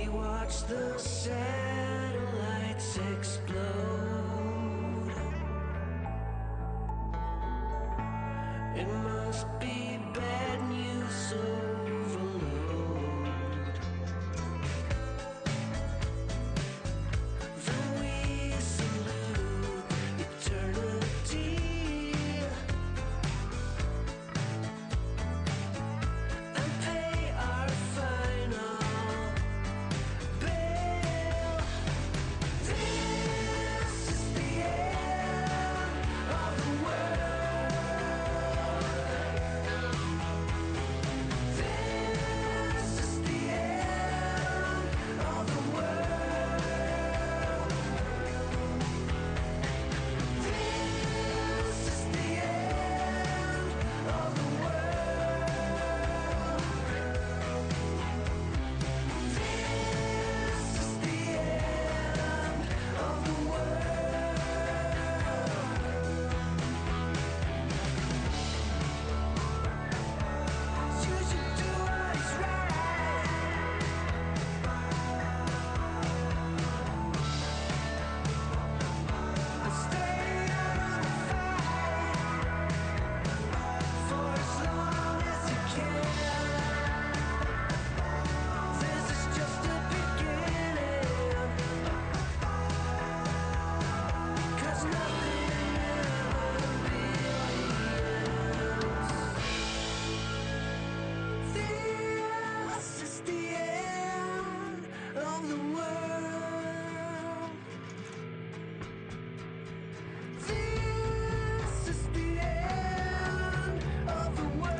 watch the satellites explode. It must be bad news overload. Then we salute eternity and pay our final bill. This is the end of the world. This is the end of the world. This is the end of the world. This is the end of the world. You should do what's right. And stay out of the fight for as long as you can. This is just the beginning, 'cause nothing ever begins. This is the end of the world. This is the end of the world.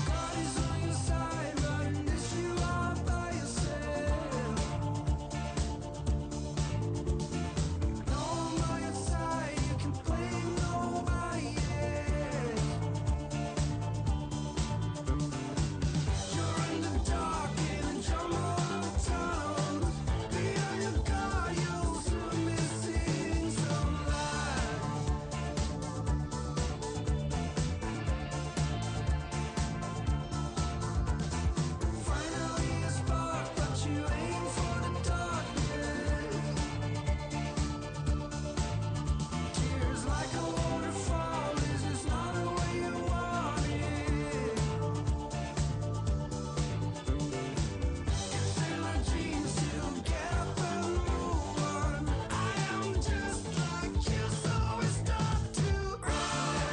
God is on your side, but in this you are by yourself. No one by your side, you can blame nobody else. You're in the dark in a jumble of tunnels. Beyond your guard, you'll soon be seeing some light. Finally a spark, but you aim for the darkness. Tears like a waterfall, this is not the way you want it. It's in my genes to get up and move on. I am just like you, so it's time to run.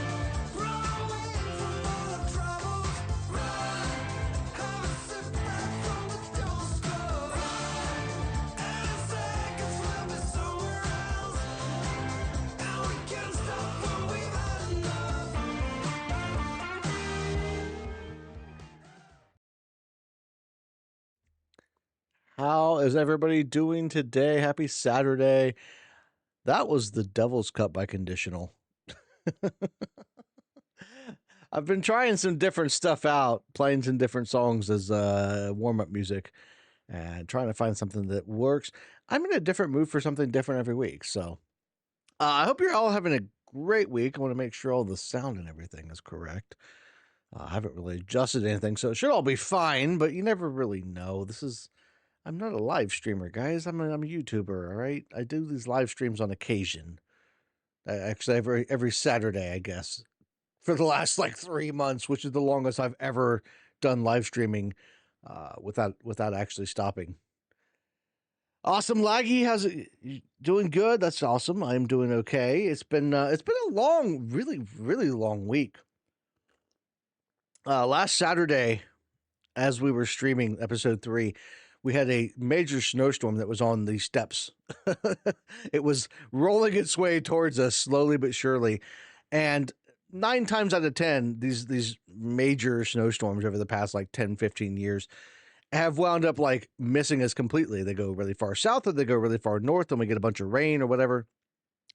Run away from all the troubles. Run. Have a sip back from the doorstep. Run. And in seconds we'll be somewhere else. And we can't stop when we've had enough. How is everybody doing today? Happy Saturday. That was the Devil's Cut by Conditional. I've been trying some different stuff out, playing some different songs as warm-up music and trying to find something that works. I'm in a different mood for something different every week. So I hope you're all having a great week. I want to make sure all the sound and everything is correct. I haven't really adjusted anything, so it should all be fine, but you never really know. I'm not a live streamer, guys. I'm a YouTuber, all right? I do these live streams on occasion. Actually, every Saturday, I guess, for the last like 3 months, which is the longest I've ever done live streaming without actually stopping. Awesome, Laggy. How's it? You doing good? That's awesome. I'm doing okay. It's been a long, really long week. Last Saturday, as we were streaming episode 3, we had a major snowstorm that was on the steps. It was rolling its way towards us slowly but surely, and 9 times out of 10, these major snowstorms over the past like 10, 15 years have wound up like missing us completely. They go really far south or they go really far north and we get a bunch of rain or whatever.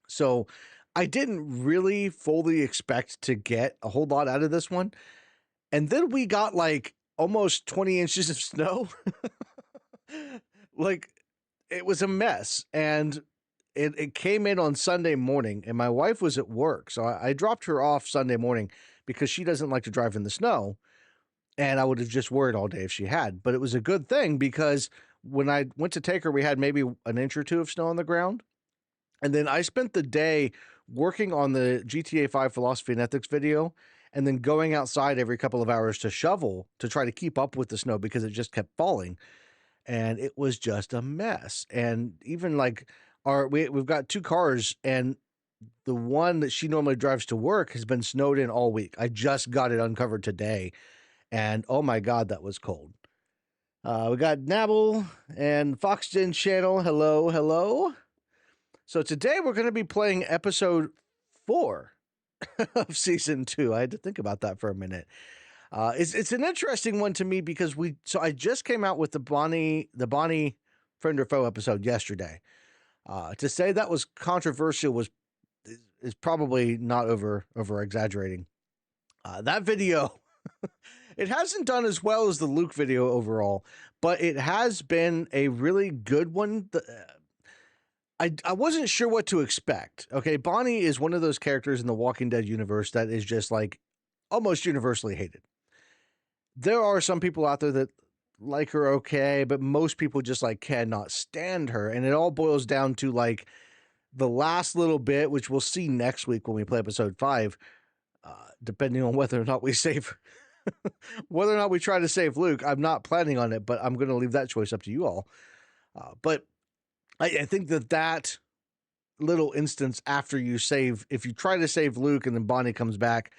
So I didn't really fully expect to get a whole lot out of this one. And then we got like almost 20 inches of snow. Like it was a mess. And it came in on Sunday morning and my wife was at work. So I dropped her off Sunday morning because she doesn't like to drive in the snow. And I would have just worried all day if she had. But it was a good thing because when I went to take her, we had maybe an inch or two of snow on the ground. And then I spent the day working on the GTA 5 philosophy and ethics video and then going outside every couple of hours to shovel to try to keep up with the snow because it just kept falling. And it was just a mess. And even like we've got 2 cars and the one that she normally drives to work has been snowed in all week. I just got it uncovered today. And oh my God, that was cold. We got Nabble and Foxgen Channel. Hello, hello. So today we're going to be playing episode 4 of season 2. I had to think about that for a minute. It's an interesting one to me because I just came out with the Bonnie friend or foe episode yesterday. To say that was controversial is probably not over exaggerating. That video. It hasn't done as well as the Luke video overall, but it has been a really good one. I wasn't sure what to expect. Okay, Bonnie is one of those characters in the Walking Dead universe that is just like almost universally hated. There are some people out there that like her okay, but most people just like cannot stand her. And it all boils down to like the last little bit, which we'll see next week when we play episode 5, depending on whether or not we save whether or not we try to save Luke. I'm not planning on it, but I'm going to leave that choice up to you all. But I think that little instance after if you try to save Luke and then Bonnie comes back,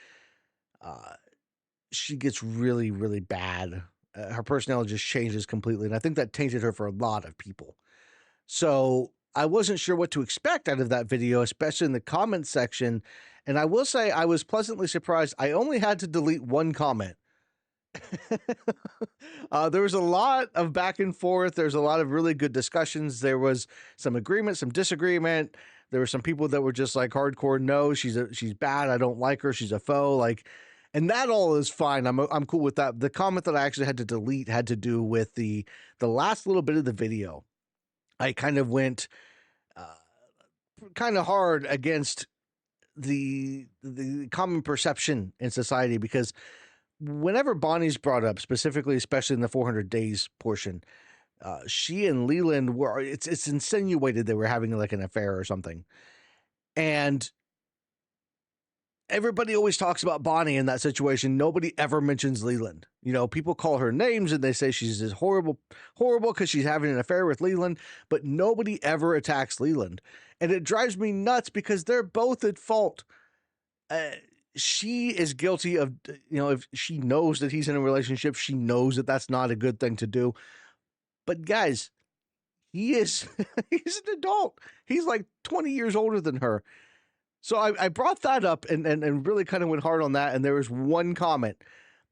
she gets really, really bad. Her personality just changes completely. And I think that tainted her for a lot of people. So I wasn't sure what to expect out of that video, especially in the comment section. And I will say I was pleasantly surprised. I only had to delete one comment. There was a lot of back and forth. There's a lot of really good discussions. There was some agreement, some disagreement. There were some people that were just like hardcore, no, she's bad. I don't like her. She's a foe. Like, and that all is fine. I'm cool with that. The comment that I actually had to delete had to do with the last little bit of the video. I kind of went kind of hard against the common perception in society because whenever Bonnie's brought up, specifically, especially in the 400 days portion, she and Leland it's insinuated they were having like an affair or something. And everybody always talks about Bonnie in that situation. Nobody ever mentions Leland. You know, people call her names and they say she's just horrible because she's having an affair with Leland, but nobody ever attacks Leland. And it drives me nuts because they're both at fault. She is guilty of, if she knows that he's in a relationship, she knows that that's not a good thing to do. But guys, he's an adult. He's like 20 years older than her. So I brought that up and really kind of went hard on that. And there was one comment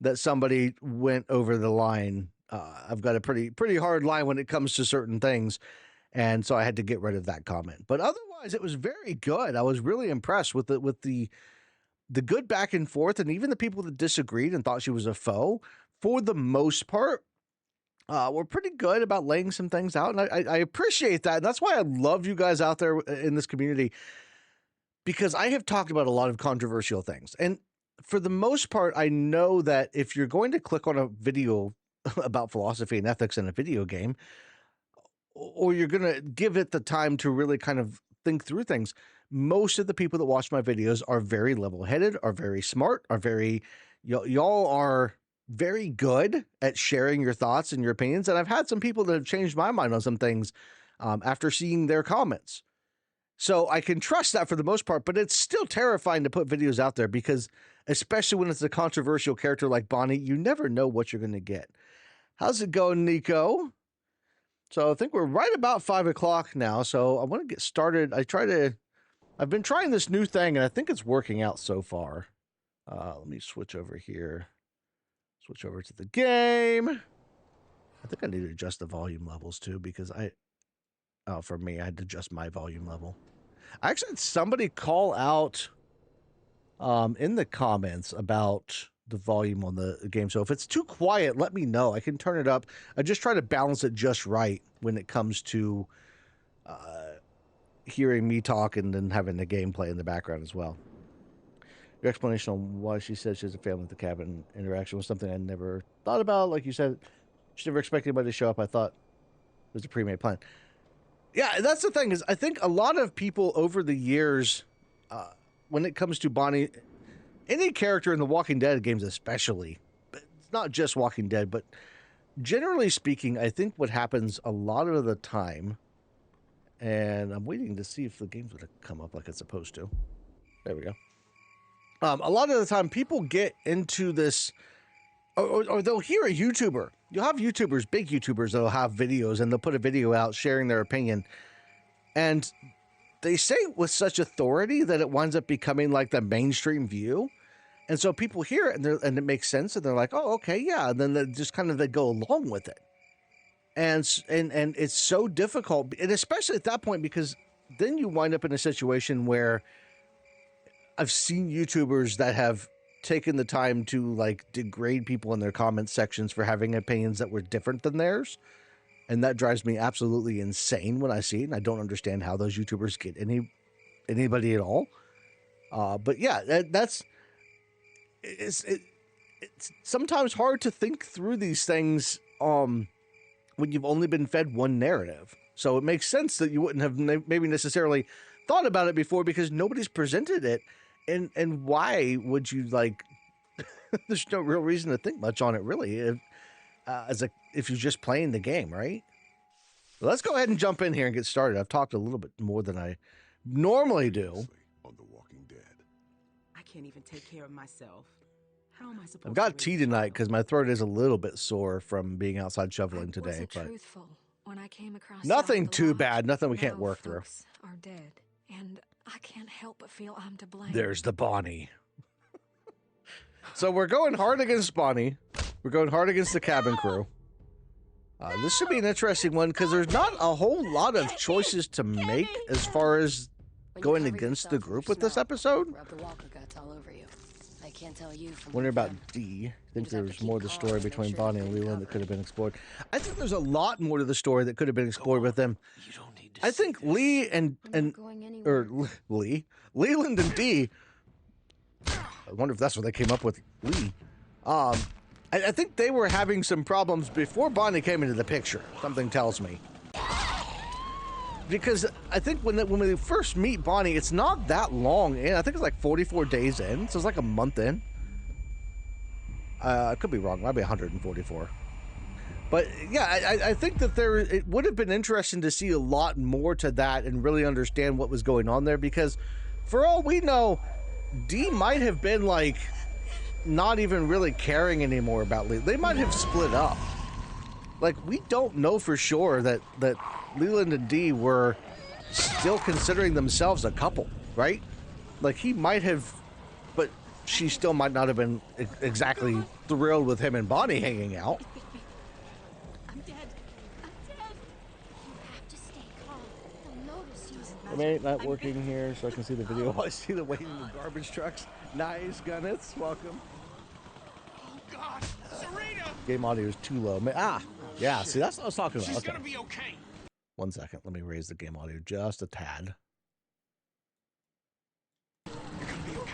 that somebody went over the line. I've got a pretty hard line when it comes to certain things. And so I had to get rid of that comment. But otherwise, it was very good. I was really impressed with the good back and forth, and even the people that disagreed and thought she was a foe, for the most part, were pretty good about laying some things out. And I appreciate that. And that's why I love you guys out there in this community, because I have talked about a lot of controversial things. And for the most part, I know that if you're going to click on a video about philosophy and ethics in a video game, or you're going to give it the time to really kind of think through things, most of the people that watch my videos are very level-headed, are very smart, are very, y'all are very good at sharing your thoughts and your opinions. And I've had some people that have changed my mind on some things after seeing their comments. So I can trust that for the most part, but it's still terrifying to put videos out there because, especially when it's a controversial character like Bonnie, you never know what you're going to get. How's it going, Nico? So I think we're right about 5 o'clock now. So I want to get started. I've been trying this new thing and I think it's working out so far. Let me switch over here. Switch over to the game. I think I need to adjust the volume levels too because for me, I had to adjust my volume level. I actually had somebody call out in the comments about the volume on the game. So if it's too quiet, let me know. I can turn it up. I just try to balance it just right when it comes to hearing me talk and then having the gameplay in the background as well. Your explanation on why she said she has a family at the cabin interaction was something I never thought about. Like you said, she never expected anybody to show up. I thought it was a pre-made plan. Yeah, that's the thing is I think a lot of people over the years, when it comes to Bonnie, any character in the Walking Dead games especially, but it's not just Walking Dead, but generally speaking, I think what happens a lot of the time, and I'm waiting to see if the game's going to come up like it's supposed to. There we go. A lot of the time people get into this, or they'll hear a YouTuber. You'll have YouTubers, big YouTubers, that'll have videos and they'll put a video out sharing their opinion. And they say it with such authority that it winds up becoming like the mainstream view. And so people hear it and it makes sense. And they're like, oh, okay, yeah. And then they go along with it. And it's so difficult. And especially at that point, because then you wind up in a situation where I've seen YouTubers that have taken the time to like degrade people in their comment sections for having opinions that were different than theirs. And that drives me absolutely insane when I see it. And I don't understand how those YouTubers get anybody at all. But yeah, it's sometimes hard to think through these things when you've only been fed one narrative. So it makes sense that you wouldn't have maybe necessarily thought about it before because nobody's presented it. And why would you like? There's no real reason to think much on it, really. If you're just playing the game, right? Let's go ahead and jump in here and get started. I've talked a little bit more than I normally do. On The Walking Dead. I can't even take care of myself. How am I supposed I've got to tea raise a tonight child? because my throat is a little bit sore from being outside shoveling today. But Truthful when I came across nothing the too lodge. bad. Nothing we can't Now work through. folks are dead, and I can't help but feel I'm to blame. There's the Bonnie. So we're going hard against Bonnie. We're going hard against the cabin crew. This should be an interesting one because there's not a whole lot of choices to make as far as going against the group with this episode. Rub the walker guts all over you. I can't tell you from Wonder about them. D. I think just have to there's keep more to the calm story and make between sure Bonnie that and they're Leland that covered. could have been explored. I think there's a lot more to the story that could have been explored with them. You don't need to I think Lee I'm not going or anywhere. Leland and D. I wonder if that's what they came up with. Lee. I think they were having some problems before Bonnie came into the picture. Something tells me. Because I think when we first meet Bonnie, it's not that long in. I think it's like 44 days in, so it's like a month in. I could be wrong. Might be 144. But yeah, I think that it would have been interesting to see a lot more to that and really understand what was going on there. Because for all we know, Dee might have been like not even really caring anymore about Leland. They might have split up. Like, we don't know for sure that Leland and Dee were still considering themselves a couple, right? Like, he might have, but she still might not have been exactly thrilled with him and Bonnie hanging out. I'm dead. I'm dead. You have to stay calm. They'll notice you. Am I not working here so I can see the video while I see the waiting in the garbage trucks? Nice, Gunnets. Welcome. Oh God, Serena! Game audio is too low. Yeah, see, that's what I was talking about. She's Okay. gonna be okay. 1 second. Let me raise the game audio just a tad. You're gonna be okay.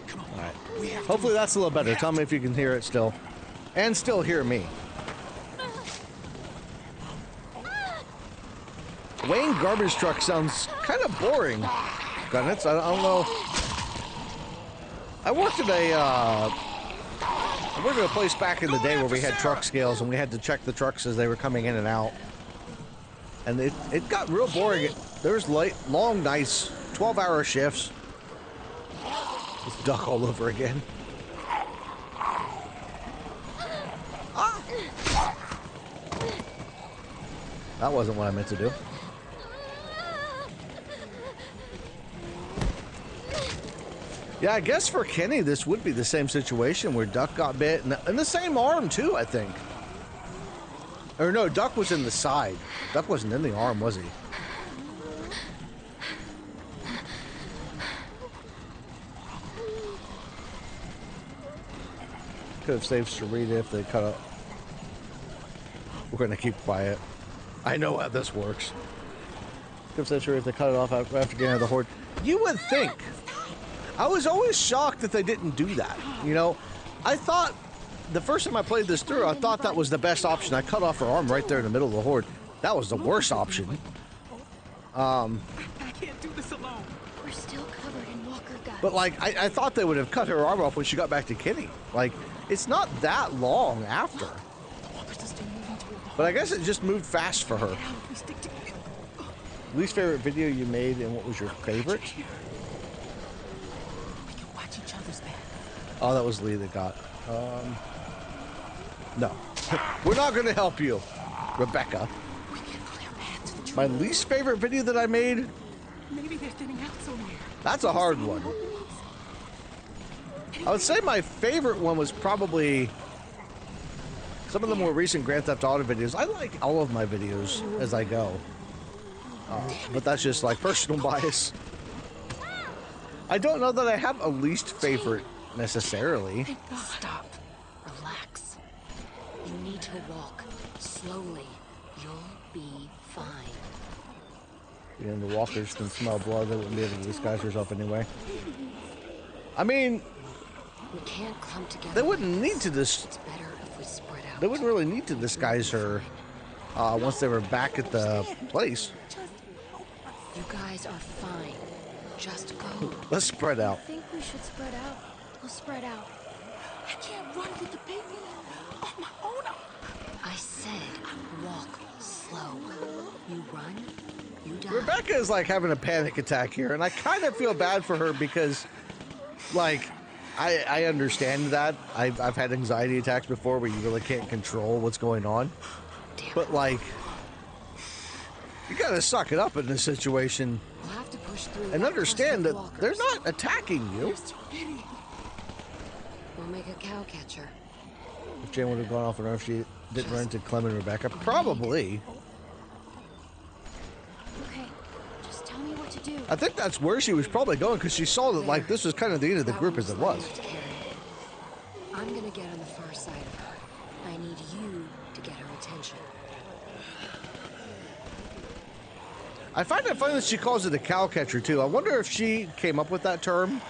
Come on. All right. We have Hopefully that's a little better. Tell me if you can hear it still. And still hear me. Wayne garbage truck sounds kind of boring. Gunnets, I don't know. I worked at a place back in the day where we had truck scales and we had to check the trucks as they were coming in and out. And it got real boring. There's long nights, 12-hour shifts. It's Duck all over again. Ah! That wasn't what I meant to do. Yeah, I guess for Kenny, this would be the same situation where Duck got bit, and the same arm, too, I think. Or no, Duck was in the side. Duck wasn't in the arm, was he? Could have saved Sarita if they cut up. We're going to keep quiet. I know how this works. Could have saved Sarita if they cut it off after getting out of the horde. You would think. I was always shocked that they didn't do that. You know, I thought the first time I played this through, I thought that was the best option. I cut off her arm right there in the middle of the horde. That was the worst option. I can't do this alone. We're still covered in walker guts. But like, I thought they would have cut her arm off when she got back to Kenny. Like, it's not that long after. The walkers are still moving toward the But I guess it just moved fast for her. Get out if we stick together. Least favorite video you made, and what was your favorite? We can watch each other's back. Oh, that was Lee that got. No. We're not going to help you, Rebecca. We can clear path to the tree. My least favorite video that I made? Maybe they're thinning out somewhere. That's a hard one. I would say my favorite one was probably some of the more recent Grand Theft Auto videos. I like all of my videos as I go. But that's just like personal bias. I don't know that I have a least favorite necessarily. Stop. Relax. You need to walk slowly. You'll be fine. And the walkers can smell blood. They wouldn't be able to disguise herself anyway. I mean, We can't clump together. they wouldn't need to It's better if we spread out. They wouldn't really need to disguise her once they were back at the place. You guys are fine. Just go. Let's spread out. I think we should spread out. We'll spread out. I can't run with the baby on my own. I said walk slow. You run, you die. Rebecca is like having a panic attack here, and I kind of feel bad for her because, like, I understand that. I've had anxiety attacks before where you really can't control what's going on. Damn But, it. like, you gotta suck it up in this situation We'll have to push through and that understand that cluster of they're walkers. not attacking you. There's too many. We'll make a cow catcher. If Jane would have gone off on her if she didn't run into Clem and Rebecca, probably. Okay, just tell me what to do. I think that's where she was probably going because she saw that, like, this was kind of the end of the That group one's as it light was. enough to carry. I'm gonna get on the far side of her. I need you to get her attention. I find it funny that she calls it a cow catcher too. I wonder if she came up with that term,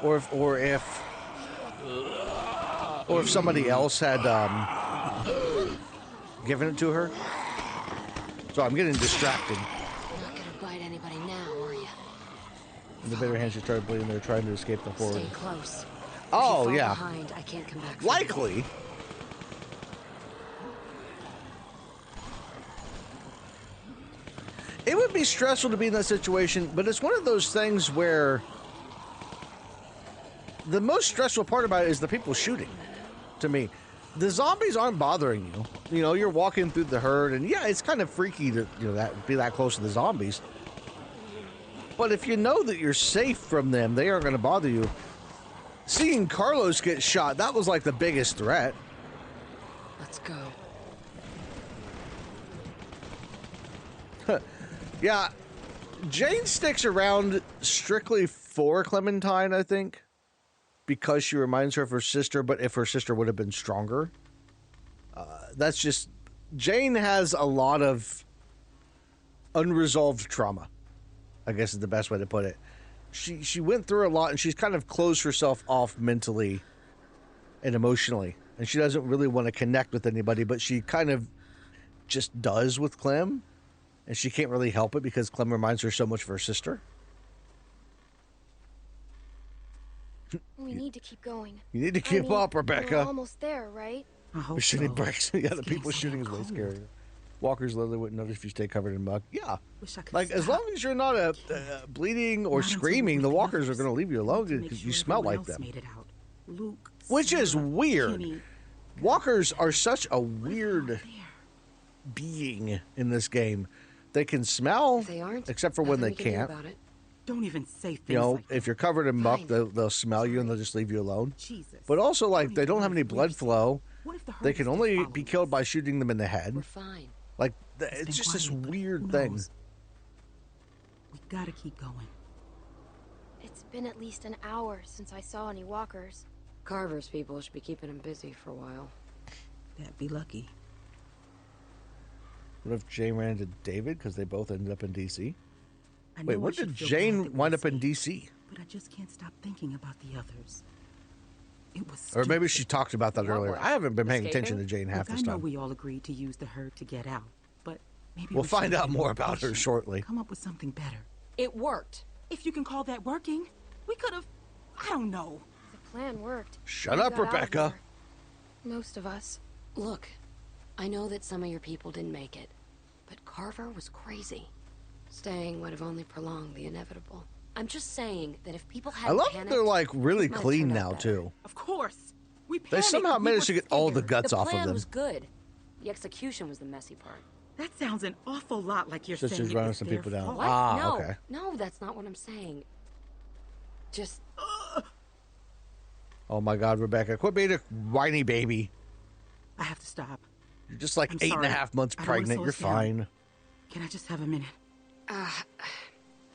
or if somebody else had given it to her. So I'm getting distracted. You're not gonna bite anybody now, are you? And the bitter hand she started bleeding. They're trying to escape the horde. Stay close. Oh, if you fall yeah. behind, I can't come back. for you. Likely. It would be stressful to be in that situation, but it's one of those things where the most stressful part about it is the people shooting, to me. The zombies aren't bothering you. You know, you're walking through the herd, and yeah, it's kind of freaky to, you know, that be that close to the zombies. But if you know that you're safe from them, they aren't going to bother you. Seeing Carlos get shot, that was like the biggest threat. Let's go. Yeah, Jane sticks around strictly for Clementine, I think, because she reminds her of her sister, but if her sister would have been stronger. That's just... Jane has a lot of unresolved trauma, I guess is the best way to put it. She went through a lot, and she's kind of closed herself off mentally and emotionally, and she doesn't really want to connect with anybody, but she kind of just does with Clem. And she can't really help it because Clem reminds her so much of her sister. We need to keep going. You need to keep up, We're Rebecca. almost there, right? I hope Machine so. breaks. Yeah, the It's people getting shooting is so way cold. scarier. Walkers literally wouldn't notice if you stay covered in muck. Yeah. Wish I could Like, as stop. long as you're not bleeding or Not until screaming, we're the with walkers are others. going to leave you alone To make because sure you smell everyone like else them. made it out. Luke, Which is Sarah, weird. Kenny. Walkers are such a What if they're weird not there? being in this game. They can smell, If they aren't, except for when they nothing we can do can't. about it. Don't even say things You know, like that. if you're covered in muck, Fine. they'll smell you and they'll just leave you alone. Jesus. But also, like, Don't they even don't have know any if blood we've seen- flow. What if the herd They is can just only be following killed us? by shooting them in the head. We're fine. Like, It's it's been just this quiet, but weird who thing. knows? We gotta keep going. It's been at least an hour since I saw any walkers. Carver's people should be keeping him busy for a while. That'd be lucky. What if Jane ran into David because they both ended up in D.C.? I know Wait, I what should did feel Jane bad that wind we up in escaped, D.C.? But I just can't stop thinking about the others. It was Or maybe stupid. she talked about that What earlier. was? I haven't been paying attention to Escaping? Jane half Look, this I know time. we all agreed to use the herd to get out, but maybe We'll we find should've out been more about her patient. shortly. Come up with something better. It worked. If you can call that working, we could have. I don't know. The plan worked. Shut We up, got out of Rebecca. there. Most of us. Look, I know that some of your people didn't make it, but Carver was crazy. Staying would have only prolonged the inevitable. I'm just saying that if people I hadn't love that panicked, they're like really it might have clean turned out now better. too. Of course, we They panicked. somehow We managed to were get all the scared. guts The off of plan them. was good. The execution was the messy part. That sounds an awful lot like you're Just saying as it running was some their people down. fault. What? Ah, no, okay. no, that's not what I'm saying. Just Oh my God, Rebecca, quit being a whiny baby. I have to stop. You're just like I'm 8.5 sorry. months I don't wanna pregnant. slow You're us down. fine. Can I just have a minute?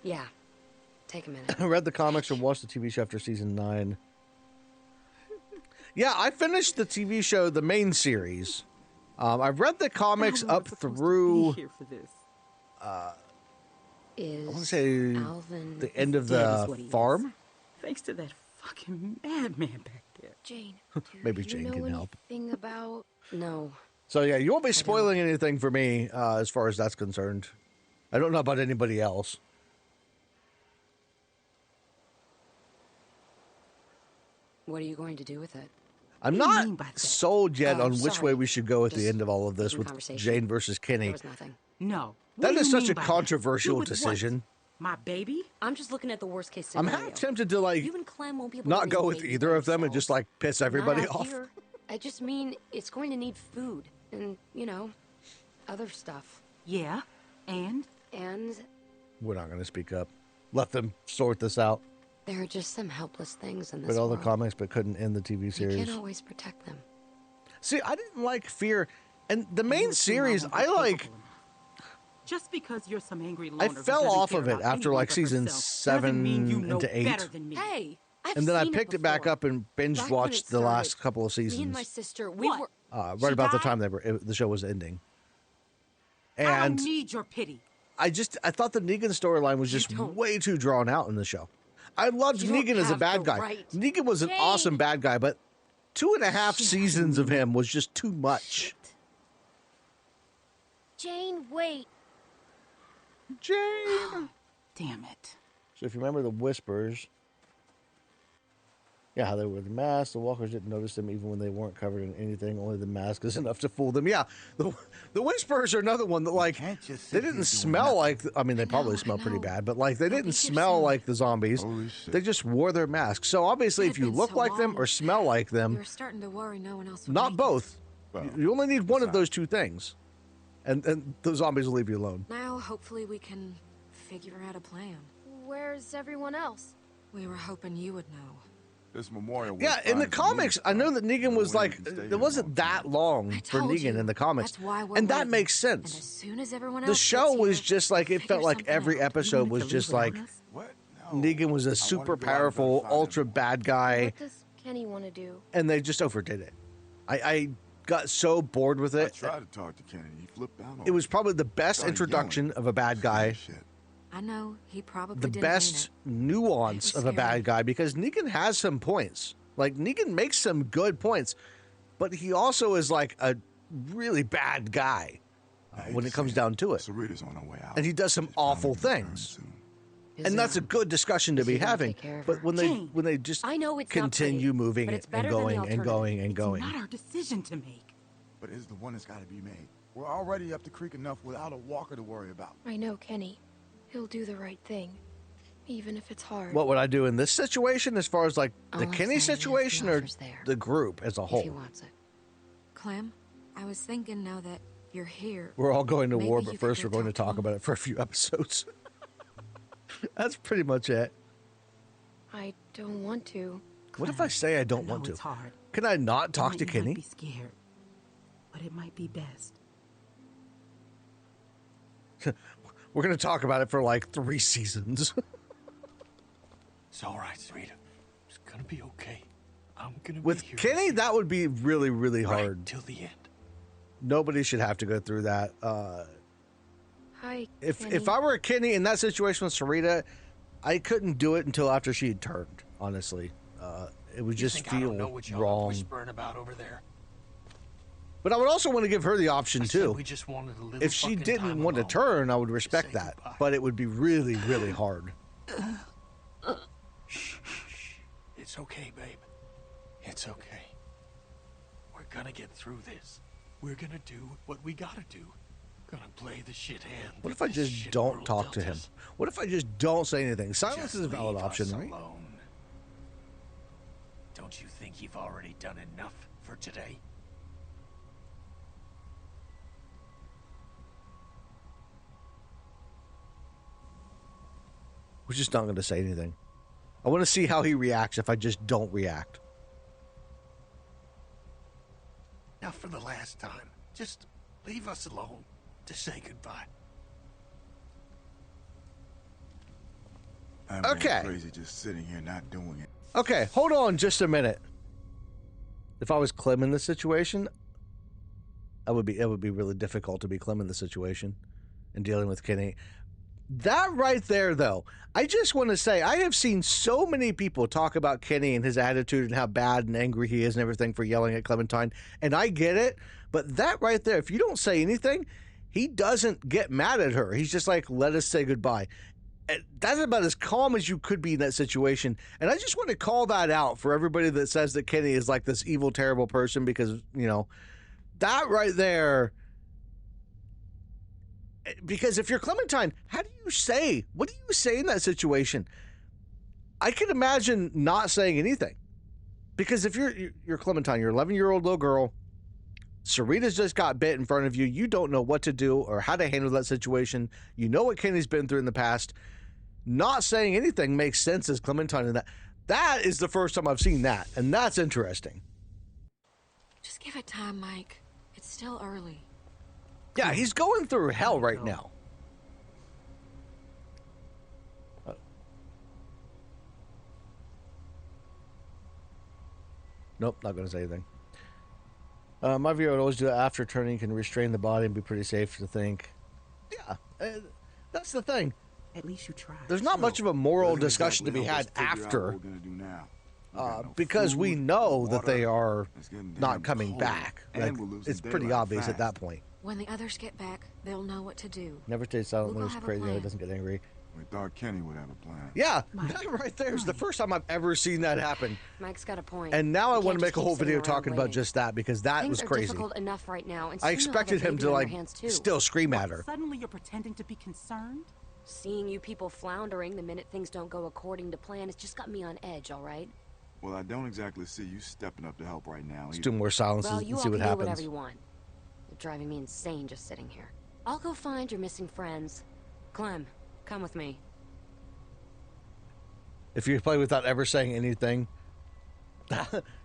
yeah. Take a minute. I read the comics and watched the TV show after season 9. Yeah, I finished the TV show, the main series. I've read the comics Alvin was up supposed to be through, here for this. Is I want to say, Alvin the end of Dead is the what he is. farm. Thanks to that fucking madman back there. Jane, Maybe do Jane you know can help. anything about... No. So yeah, you won't be spoiling anything for me as far as that's concerned. I don't know about anybody else. What are you going to do with it? I'm What do you not mean by that? sold yet Oh, on which sorry. way we should go at the Just end of all of this making with conversation. Jane versus There Kenny. was nothing. No. What That do is you such mean a by that? controversial Do with what? decision. My baby? I'm just looking at the worst case I'm scenario. half tempted to like You and Clem won't be able to not raise go a with baby either by of them and just like piss everybody Not out off. Here. I just mean it's going to need food and, you know, other stuff. Yeah. And? And We're not going to speak up. Let them sort this out. there are just some helpless things in this Read all the world. comics, but couldn't end the TV You series. can't always protect them. See, I didn't like Fear, and the You main assume series. won't be I like. capable enough. Just because you're some angry I loner who fell doesn't off care of it about after anyone like but season herself doesn't mean you 7 know into 8, better than me. Hey, I've and then I seen picked it back before. up and binge Back when watched it the last started, couple of Me and my seasons. sister, we What? were. Right She about the died? time the show was ending, I and don't need your pity. I thought the Negan storyline was just don't. way too drawn out in the show. I loved You don't Negan as a have bad the guy. right. Negan was an Jane. awesome bad guy, but 2.5 seasons of him was just too much. Jane, wait. Jane. Damn it. So if you remember the Whispers, yeah, how they were the mask. The walkers didn't notice them even when they weren't covered in anything. Only the mask is enough to fool them. Yeah, the Whispers are another one that like Can't just sit they here didn't doing smell nothing. like. I mean, they probably I smell pretty know. bad, but like they They'll didn't be here smell soon. like the zombies. Holy shit. They just wore their masks. So obviously, It if had you been look so like them long. or smell like We them, were starting to worry no one else would not make both. Well, You only need one of besides- those two things, and the zombies will leave you alone. it. Now, hopefully, we can figure out a plan. Where's everyone else? We were hoping you would know. This memorial. was Yeah, in the fine for comics, me, I know that but Negan no was way like, you can stay it here wasn't long that time. long I for told Negan you. in the comics. That's why we're And that waiting. makes And as sense. soon as everyone The else show gets was here, just like, it figure felt like something every out. You episode wanted was to just leave without like, us? What? No. Negan was I a wanted super to go out powerful, outside ultra and- bad guy, What does Kenny want to do? and they just overdid it. I got so bored with I it. tried to talk to Kenny. He flipped out on It was me. probably the best Started introduction yelling. of a bad guy, Shit. I know he probably the didn't best nuance It was of a bad scary. guy, because Negan has some points. Like, Negan makes some good points, but he also is like a really bad guy I hate when to it comes say down to it. Sarita's on her way out. And he does some She's probably awful gonna return things. soon. Is And that's a it- good discussion to is be he gonna having. take care of But her? Jane, when they just I know it's not continue pretty, moving but it it's and better than the going and alternative. going and It's going. not our decision to make. But it's the one that's got to be made. We're already up the creek enough without a walker to worry about. I know Kenny. He'll do the right thing, even if it's hard. What would I do in this situation as far as like All the I'm Kenny saying is the situation or offer's there, the group as a if he whole? wants it. Clem, I was thinking now that you're here. We're all going to maybe war, you but could first go we're going to talk to talk him. about it for a few episodes. That's pretty much it. I don't want to. What if I say I don't know want to? It's hard. Can I not talk to You might Kenny? be scared, but it might be best. We're going to talk about it for like 3 seasons. It's all right, Sarita. It's gonna be okay. I'm gonna With be here Kenny, that would be really, really right hard. till the end. Nobody should have to go through that. Hi, If Kenny. I were Kenny in that situation with Sarita, I couldn't do it until after she had turned. Honestly, it would You just think I don't know feel what y'all are wrong. whispering about over there? But I would also want to give her the option I said too. we just wanted a little If she fucking didn't time want to alone. turn, I would respect say that. goodbye. But it would be really, really hard. Shh. It's okay, babe. It's okay. We're gonna get through this. We're gonna do what we gotta do. Gonna play the shit hand. What if that I this just shit don't world talk to dealt him? us. What if I just don't say anything? Silence Just is a valid leave option, us right? alone. Don't you think you've already done enough for today? We're just not going to say anything. I want to see how he reacts if I just don't react. Now for the last time, just leave us alone to say goodbye. I'm Okay. going crazy just sitting here not doing it. Okay, hold on just a minute. If I was Clem in this situation, it would be really difficult to be Clem in the situation and dealing with Kenny. That right there, though, I just want to say I have seen so many people talk about Kenny and his attitude and how bad and angry he is and everything for yelling at Clementine, and I get it. But that right there, if you don't say anything, he doesn't get mad at her. He's just like, let us say goodbye. And that's about as calm as you could be in that situation. And I just want to call that out for everybody that says that Kenny is like this evil, terrible person because, you know, that right there. Because if you're Clementine, what do you say in that situation? I can imagine not saying anything. Because if you're Clementine, you're an 11-year-old little girl, Sarita's just got bit in front of you, you don't know what to do or how to handle that situation, you know what Kenny's been through in the past, not saying anything makes sense as Clementine in that. That is the first time I've seen that, and that's interesting. Just give it time, Mike. It's still early. Yeah, he's going through hell right now. Nope, not going to say anything. My view would always do that after turning can restrain the body and be pretty safe to think. Yeah, that's the thing. At least you tried. There's not much of a moral Doesn't discussion to be exactly had help us figure out after, what we're gonna do now. We got no because food, we know no that they water. are It's getting damn not coming cold, back. and Like, we're losing it's pretty daylight obvious at fast. that point. When the others get back, they'll know what to do. Never stay silent We'll when go it's have a crazy. He plan. doesn't get angry. We thought Kenny would have a plan. Yeah, Mike, that right there is the first time I've ever seen that happen. Mike's got a point. And now I You want can't to just make a keep whole sitting video around talking about waiting. just that because that Things was are crazy. difficult enough right now, and I soon you'll have expected a him baby to on your like hands, too. still scream at her. Suddenly you're pretending to be concerned? Seeing you people floundering the minute things don't go according to plan has just got me on edge, all right? Well, I don't exactly see you stepping up to help right now. Let's either. do more silences Well, you and all see can what do whatever happens. you want. You're driving me insane just sitting here. I'll go find your missing friends. Clem, come with me. If you play without ever saying anything.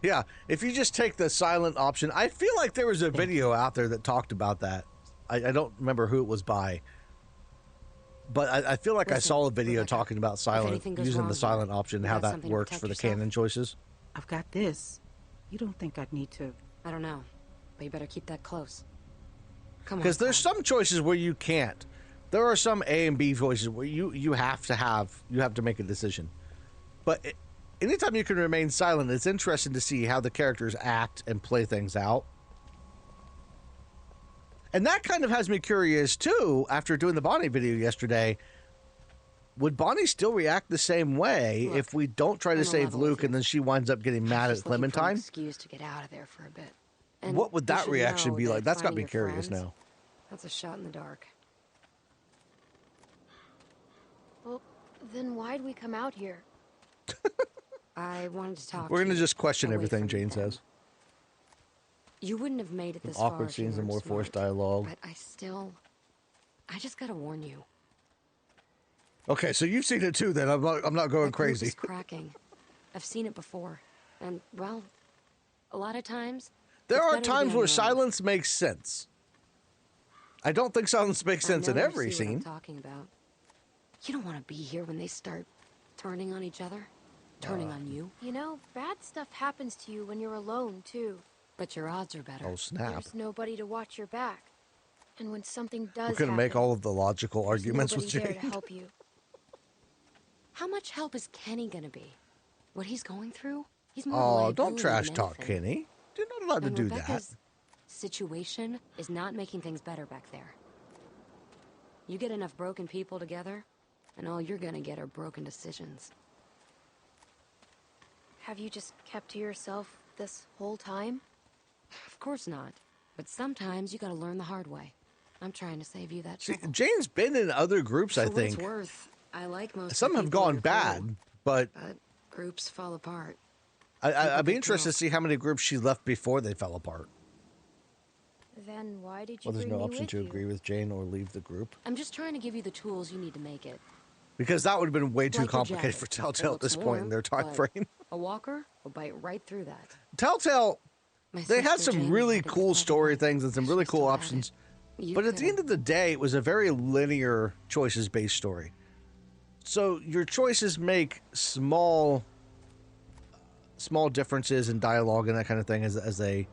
Yeah, if you just take the silent option. I feel like there was a video out there that talked about that. I don't remember who it was by. But I feel like I Listen, saw a video Rebecca, talking about silent, anything goes using wrong the here, silent option, you how got that something to works protect for the yourself? canon choices. I've got this. You don't think I'd need to... I don't know, but you better keep that close. Come on. Because there's Clem. some choices where you can't. There are some A and B choices where you have to make a decision. But anytime you can remain silent, it's interesting to see how the characters act and play things out. And that kind of has me curious too. After doing the Bonnie video yesterday, would Bonnie still react the same way Look, if we don't try to I'm save level with Luke you. and then she winds up getting mad at Just looking for an Clementine? excuse to get out of there for a bit. And What would you that should reaction know be like? that That's got me finding your curious friends now. That's a shot in the dark. Well, then why'd we come out here? I wanted to talk We're to going to you just question away everything from Jane them. says. You wouldn't have made it this Awkward far if you scenes and weren't more forced smart. dialogue. But I just gotta warn you. Okay, so you've seen it too then. I'm not going That group crazy. is cracking. I've seen it before. And, well, a lot of times... There it's are better to be times on where your own. silence makes sense. I don't think silence makes sense I in know every you see what I'm scene. talking about. You don't want to be here when they start turning on each other. Turning on you. You know, bad stuff happens to you when you're alone, too. But your odds are better. Oh, snap. There's nobody to watch your back. And when something does We're going happen, to make all of the logical there's arguments with nobody there Jane. to help you. How much help is Kenny gonna be? What he's going through? He's more Oh, liability don't trash than talk, anything. Kenny. You're not allowed to And do Rebecca's that. situation is not making things better back there. You get enough broken people together, and all you're gonna get are broken decisions. Have you just kept to yourself this whole time? Of course not. But sometimes you gotta learn the hard way. I'm trying to save you that See, trouble. Jane's been in other groups, I For what it's think. worth, I like most of Some the have people in gone your bad, crew, but but groups fall apart. I'd be get interested to lost. see how many groups she left before they fell apart. Then why did you Well, there's bring no me option with to you? agree with Jane or leave the group. I'm just trying to give you the tools you need to make it. Because that would have been way too Like your complicated jacket. for It Telltale at looks this point in their warm, time but frame. A walker will bite right through that. Telltale, My they had sister some Jamie really had it cool the story second one. things and some She really still cool had options. it. You But at the end of the day, it was a very linear choices-based story. So your choices make small differences in dialogue and that kind of thing as a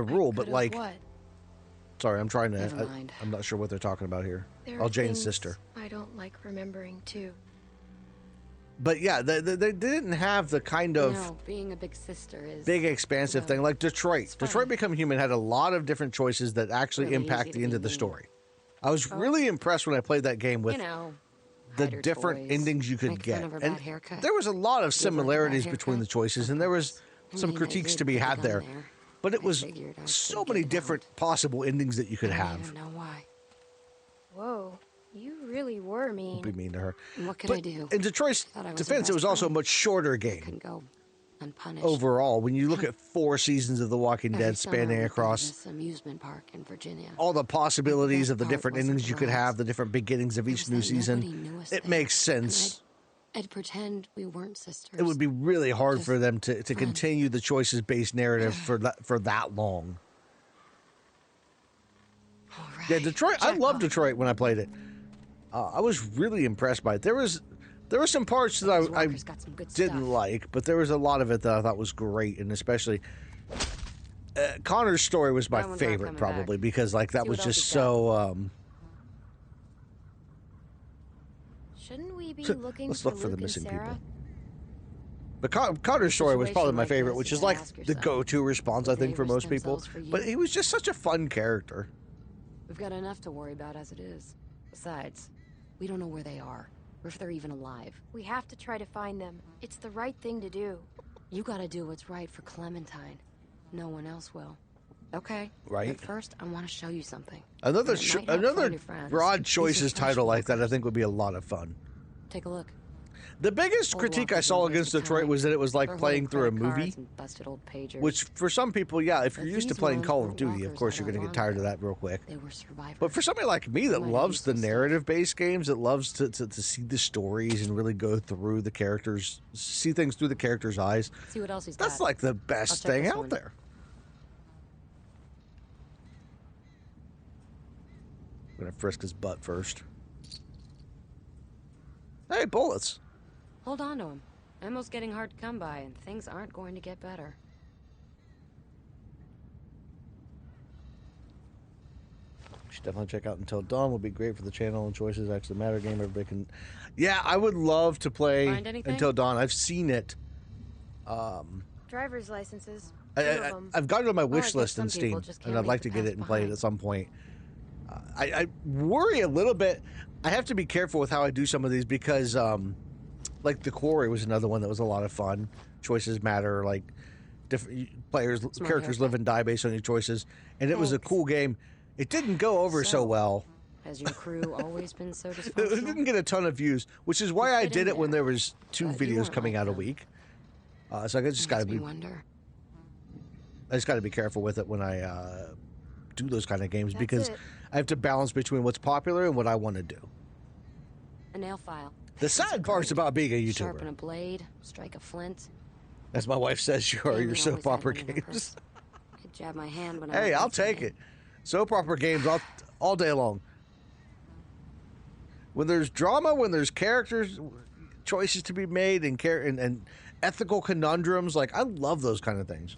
rule. But Could've like, what? sorry, I'm trying to. Never mind. I'm not sure what they're talking about here. There Oh, are Jane's things sister. I don't like remembering too. But yeah, they didn't have the kind of No, being a big sister is big expansive well, thing like Detroit. it's fine. Detroit Become Human had a lot of different choices that actually Really impact easy to the end be of the mean. story. I was Oh. really impressed when I played that game with you know, the hide her different toys, endings you could make get. fun of her And bad haircut. there was a lot of Give her a bad similarities between the haircut choices, on and there was purpose. I some mean, critiques I to be did put a had gun there. there. But it I was figured I so could many get it different out. possible endings that you could I don't have. even know why. Whoa, you really were mean. Be mean to her. And what could But I do? in Detroit's Thought I was her defense, it best was also a friend. much shorter I game couldn't go unpunished. overall. When you look at 4 seasons of The Walking Every Dead summer spanning we'd go to across this amusement park in Virginia. all the possibilities best of the part different wasn't endings you could the rides. have, the different beginnings of It each was new that season, nobody knew us it there, makes and sense. I'd pretend we weren't sisters. It would be really hard Just for them to fun. continue the choices-based narrative for that long. All right. Yeah, Detroit. I Jack loved off. Detroit when I played it. I was really impressed by it. There were some parts that These I walkers got some good didn't stuff. like, but there was a lot of it that I thought was great, and especially Connor's story was my That one's not favorite, coming probably back. because like that See was what else just he's got. so. Shouldn't we be So, looking let's for look for the Luke and missing Sarah? people. But Connor's story was probably situation my like favorite, this, which you is gotta like ask the yourself, go-to response I would think they for risk most people. themselves for But you? he was just such a fun character. We've got enough to worry about as it is. Besides, we don't know where they are, or if they're even alive. We have to try to find them. It's the right thing to do. You gotta do what's right for Clementine. No one else will. Okay. Right. But first, I want to show you something. Another And it might help find your friends. broad These are choices title like that I flashbulbs. think would be a lot of fun. Take a look. The biggest Old critique I walkers saw and against wasted Detroit time. was that it was like They're playing holding through a credit movie, cards and busted old pagers. which for some people, yeah, if you're But used to these playing ones Call of weren't Duty, of walkers course all you're going to that get tired long of ago. that real quick. They were survivors. But for somebody like me that might have loves used the some stuff. narrative-based games, that loves to see the stories and really go through the characters, see things through the characters' eyes, See what else he's that's got. like the I'll best check thing this out one. there. I'm going to frisk his butt first. Hey, bullets. Hold on to him. Ammo's getting hard to come by, and things aren't going to get better. You should definitely check out Until Dawn. Would be great for the channel and choices actually matter game. Everybody can. Yeah, I would love to play Find anything? Until Dawn. I've seen it. Driver's licenses. Two of them. I've got it on my wish guess list some in people Steam, just and can't I'd leave like the to get past it and play it behind. at some point. I worry a little bit. I have to be careful with how I do some of these because, like The Quarry was another one that was a lot of fun. Choices matter. Like different players, Smart characters haircut. live and die based on your choices, and it was a Thanks. cool game. It didn't go over so well. Has your crew always been so It dysfunctional? didn't get a ton of views, which is why I fit did in it when there, there was 2 but you videos weren't coming like out a them. week. So I just got to Makes me be, wonder. I just got to be careful with it when I do those kind of games That's because it. I have to balance between what's popular and what I want to do. A nail file. The sad part's about being a Sharpen a YouTuber. blade, strike a flint. As my wife says, you are Amy your always soap had opera one in her games. purse. I'd jab my hand when I Hey, went I'll once a take day. it. Soap opera games all day long. When there's drama, when there's characters, choices to be made, and ethical conundrums, like I love those kind of things.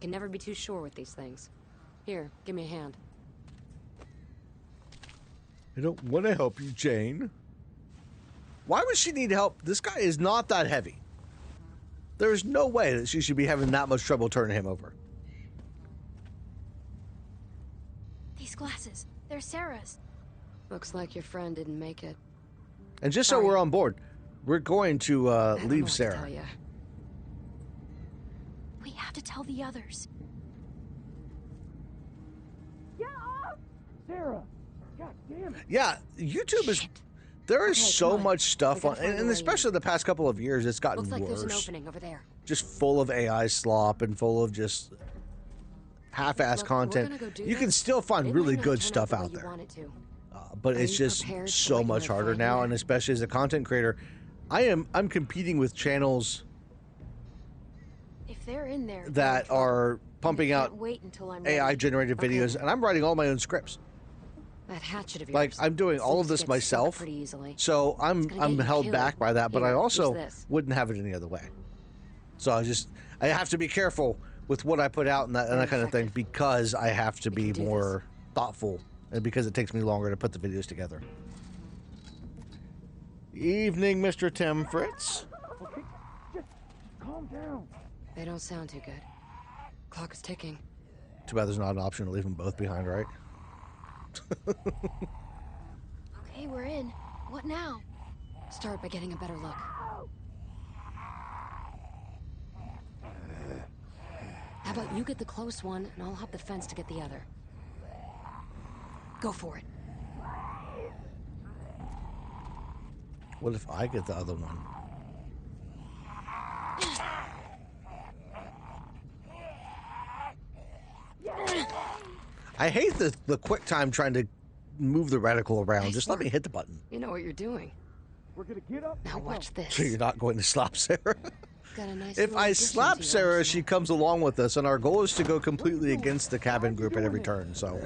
Can never be too sure with these things. Here, give me a hand. I don't want to help you, Jane. Why would she need help? This guy is not that heavy. There's no way that she should be having that much trouble turning him over. These glasses, they're Sarah's. Looks like your friend didn't make it. And just so Sorry. we're on board, we're going to I don't know leave what to Sarah. tell ya. We have to tell the others. Sarah! God damn it! Yeah, YouTube is. There is Okay, so come on. much stuff We on, gotta find a and way especially the past couple of years, it's gotten Looks like there's an worse. opening over there. Just full of AI slop and full of just half-ass Look, we're content. gonna go do You can this. still It find might really not good turn stuff the way out you there. want it to. But Are it's you just prepared for so what you much might harder find now, there? and especially as a content creator, I'm competing with channels If they're in there, that are pumping I out can't wait until I'm ready. AI generated Okay. videos, and I'm writing all my own scripts. That hatchet of yours. Like I'm doing all of seems to this get stuck myself, pretty easily. so I'm It's gonna get you held killed. back by that. But I Here, also use this. wouldn't have it any other way. So I have to be careful with what I put out and that Very kind of thing effective. because I have to We be can do more thoughtful and because it takes me longer to put the videos together. Evening, Mr. Tim Fritz. Okay, just calm down. They don't sound too good. Clock is ticking. Too bad there's not an option to leave them both behind, right? Okay, we're in. What now? Start by getting a better look. How about you get the close one, and I'll hop the fence to get the other. Go for it. What if I get the other one? I hate the quick time trying to move the reticle around. Nice Just let me work. hit the button. You know what you're doing. We're gonna get up. Now and watch go. this. So you're not going to slap Sarah? Got a nice If little I addition slap to your Sarah, arsenal. she comes along with us, and our goal is to go completely against the cabin group at every turn. So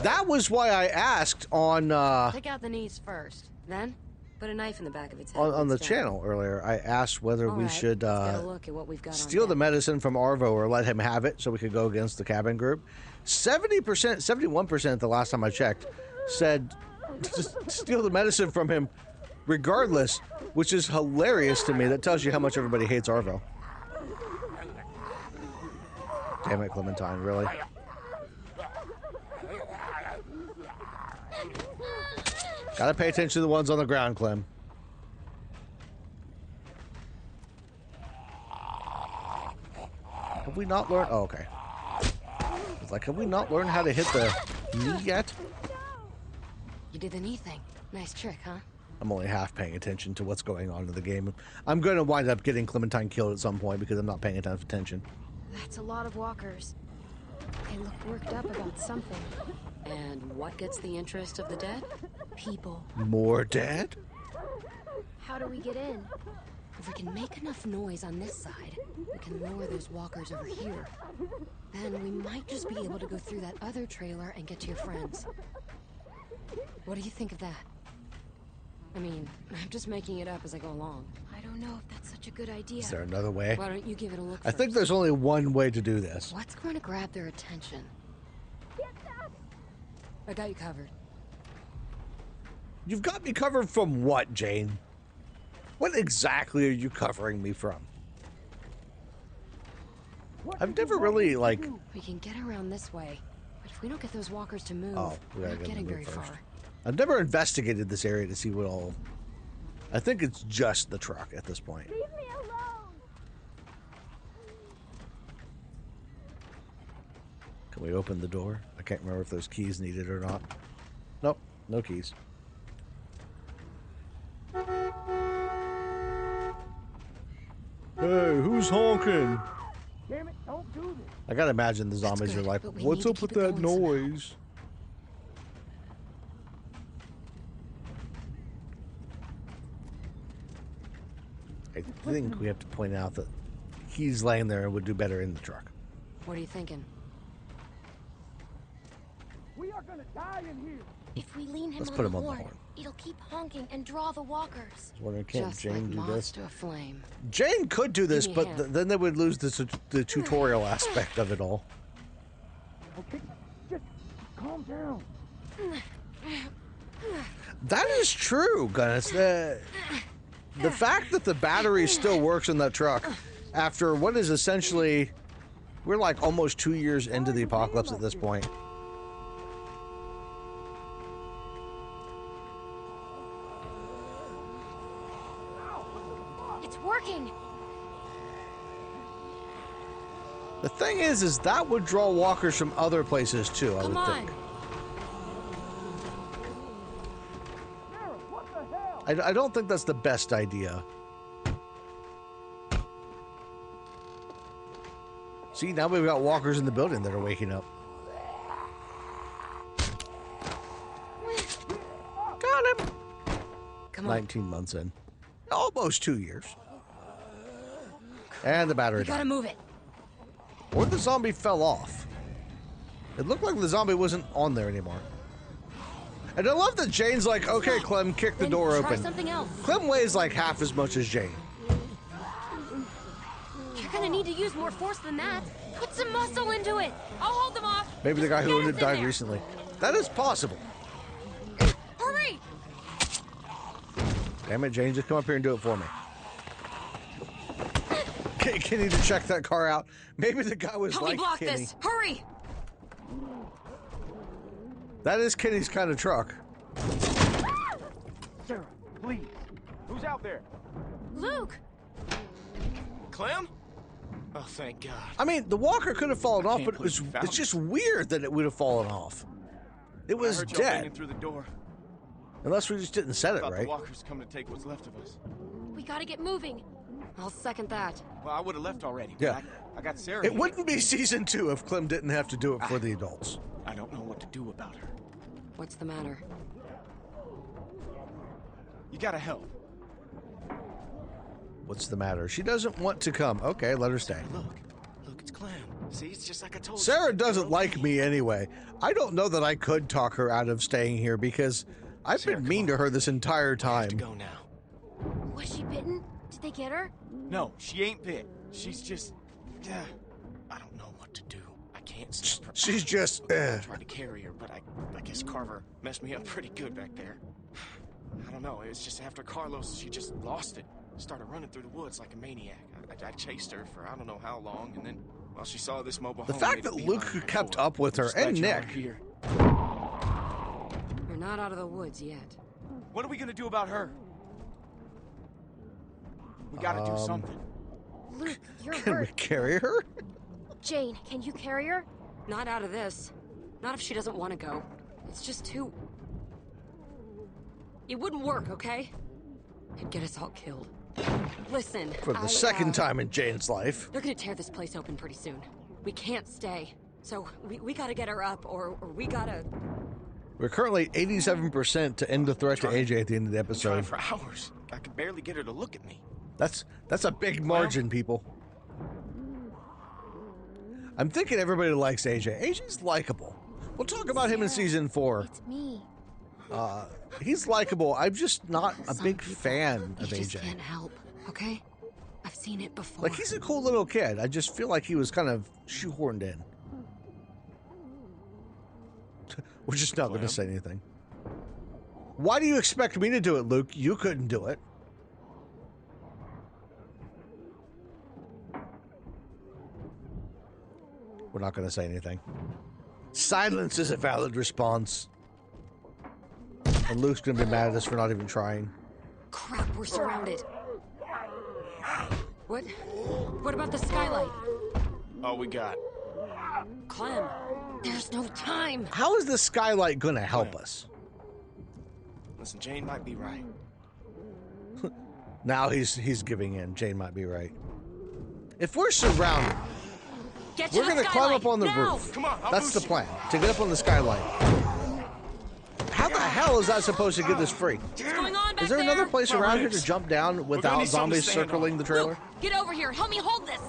that was why I asked on Take out the knees first. Then, put a knife in the back of its head. on the instead. channel earlier. I asked whether All we right, should let's get a look at what we've got on steal the deck. medicine from Arvo or let him have it so we could go against the cabin group. 70%, 71% the last time I checked said just steal the medicine from him regardless, which is hilarious to me. That tells you how much everybody hates Arvo. Damn it, Clementine, really? Gotta pay attention to the ones on the ground, Clem. Have we not learned? Oh, okay. It's like, have we not learned how to hit the knee yet? You did the knee thing. Nice trick, huh? I'm only half paying attention to what's going on in the game. I'm going to wind up getting Clementine killed at some point because I'm not paying enough attention. That's a lot of walkers. They look worked up about something. And what gets the interest of the dead? People. More dead? How do we get in? If we can make enough noise on this side, we can lure those walkers over here. Then we might just be able to go through that other trailer and get to your friends. What do you think of that? I mean, I'm just making it up as I go along. I don't know if that's such a good idea. Is there another way? Why don't you give it a look I think first? there's only one way to do this. What's going to grab their attention? I got you covered. You've got me covered from what, Jane? What exactly are you covering me from? I've never really, like... We can get around this way, but if we don't get those walkers to move, Oh, we we're gotta not get getting them to very move first. far. I've never investigated this area to see what all... I think it's just the truck at this point. Leave me alone! Can we open the door? I can't remember if there's keys needed or not. Nope, no keys. Hey, who's honking? Damn it, don't do this. I gotta imagine the zombies are good, like, but we what's need up to with keep it that going somehow." noise? I think we have to point out that he's laying there and would do better in the truck. What are you thinking? We are gonna die in here. If we lean him Let's on put the him on the horn, horn. it'll keep honking and draw the walkers. I was wondering, can't Just Jane like do moths this? to a flame. Jane could do this, Give me a but hand. then they would lose the tutorial aspect of it all. Okay, just calm down. That is true, Gunnis. The fact that the battery still works in that truck after what is essentially, we're like almost 2 years into the apocalypse at this point. It's working! The thing is that would draw walkers from other places too, I Come would on. think. Sarah, what the hell? I don't think that's the best idea. See, now we've got walkers in the building that are waking up. Got him! Come on. 19 months in. Almost 2 years. And the battery We gotta died. move it. Or the zombie fell off. It looked like the zombie wasn't on there anymore. And I love that Jane's like, okay, Clem, kick the Then door try open. something else. Clem weighs like half as much as Jane. You're gonna need to use more force than that. Put some muscle into it. I'll hold them off. Maybe the Just guy who get had us in died there. recently. That is possible. Hurry! Damn it, Jane, just come up here and do it for me. Can you check that car out? Maybe the guy was Help like me block Kenny. this. Hurry! That is Kenny's kind of truck. Sarah, please. Who's out there? Luke! Clem? Oh, thank God. I mean, the walker could have fallen off, can't but believe you found it's just weird that it would have fallen off. It I was heard y'all banging dead. through the door. Unless we just didn't set it Thought the right. walkers come to take what's left of us. We gotta get moving. I'll second that. Well, I would have left already. Yeah. I got Sarah. It here. wouldn't be season 2 if Clem didn't have to do it for the adults. I don't know what to do about her. What's the matter? You gotta help. What's the matter? She doesn't want to come. Okay, let her stay. Look, it's Clem. See, it's just like I told you. Sarah doesn't You're like okay. me anyway. I don't know that I could talk her out of staying here because I've Sarah, been come mean on. to her this entire We have to time. go now. Was she bitten? Did they get her? No, she ain't bit. She's just. I don't know what to do. I can't stop her. She's just. I tried to carry her, but I guess Carver messed me up pretty good back there. I don't know. It was just after Carlos, she just lost it. Started running through the woods like a maniac. I chased her for I don't know how long, and then, well, she saw this mobile The home. fact made a that beeline Luke for kept the up with her, Just glad and y'all are Nick. here. We're not out of the woods yet. What are we gonna do about her? We gotta do something. Luke, you're Can we hurt. carry her? Jane, can you carry her? Not out of this. Not if she doesn't want to go. It's just too... It wouldn't work, okay? It'd get us all killed. Listen, For the second time in Jane's life. They're gonna tear this place open pretty soon. We can't stay. So we gotta get her up, or we gotta... We're currently 87% to end the threat to AJ at the end of the I've been trying episode. for hours. I could barely get her to look at me. That's a big margin, people. I'm thinking everybody likes AJ. AJ's likable. We'll talk about him in season 4. It's me. He's likable. I'm just not a Some big people, fan of you just AJ. can't help, okay? I've seen it before. Like, he's a cool little kid. I just feel like he was kind of shoehorned in. We're just not going to say anything. Why do you expect me to do it, Luke? You couldn't do it. We're not going to say anything. Silence is a valid response. And Luke's going to be mad at us for not even trying. Crap. We're surrounded. What about the skylight? All we got. Clem, there's no time. How is the skylight going to help us? Listen, Jane might be right. Now he's giving in. Jane might be right. If we're surrounded, Get to we're the going to climb skylight, up on the now! roof. Come on, I'll That's boost the you. plan, to get up on the skylight. How the hell is that supposed to get us free? What's going on back Is there another place My around here ribs. to jump down gonna without need something to zombies stand circling on. the trailer? Luke, get over here. Help me hold this.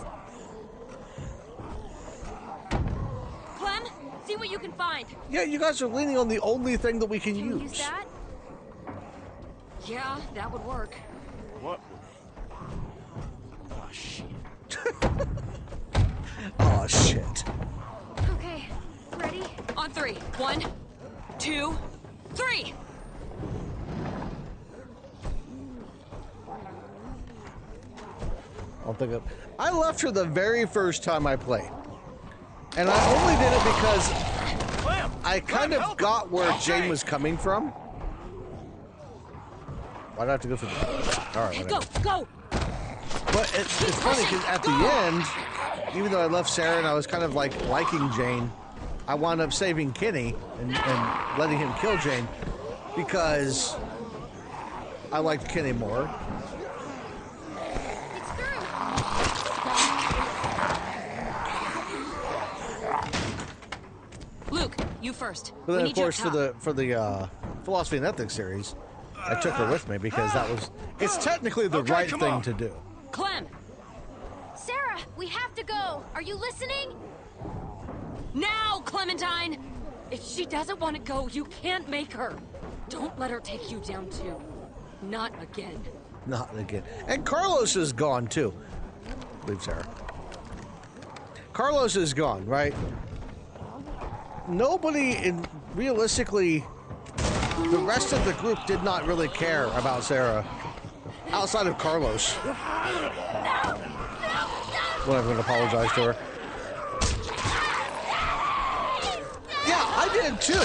Clem, see what you can find. Yeah, you guys are leaning on the only thing that we can Can we use. use that? Yeah, that would work. What? Oh, shit. Oh, shit. Okay, ready? On 3. 1, 2, 3. I left her the very first time I played. And I only did it because Clem! I kind Clem, of help got her. where Okay. Jane was coming from. Why'd I have to go for the... All right, Go, whatever. go. But it's funny because at the end, even though I left Sarah and I was kind of like liking Jane, I wound up saving Kenny and letting him kill Jane because I liked Kenny more. It's through. Luke, you first. But We then, need of you up course, top. for the Philosophy and Ethics series, I took her with me because it's technically the Okay, right come thing on. to do. Clem, Sarah, we have to go. Are you listening? now, Clementine. If she doesn't want to go, you can't make her. Don't let her take you down too. Not again. Not again. And Carlos is gone too. Leave Sarah. Carlos is gone, right? Realistically, the rest of the group did not really care about Sarah outside of Carlos. Well, I'm going to apologize to her. Yeah, I did too.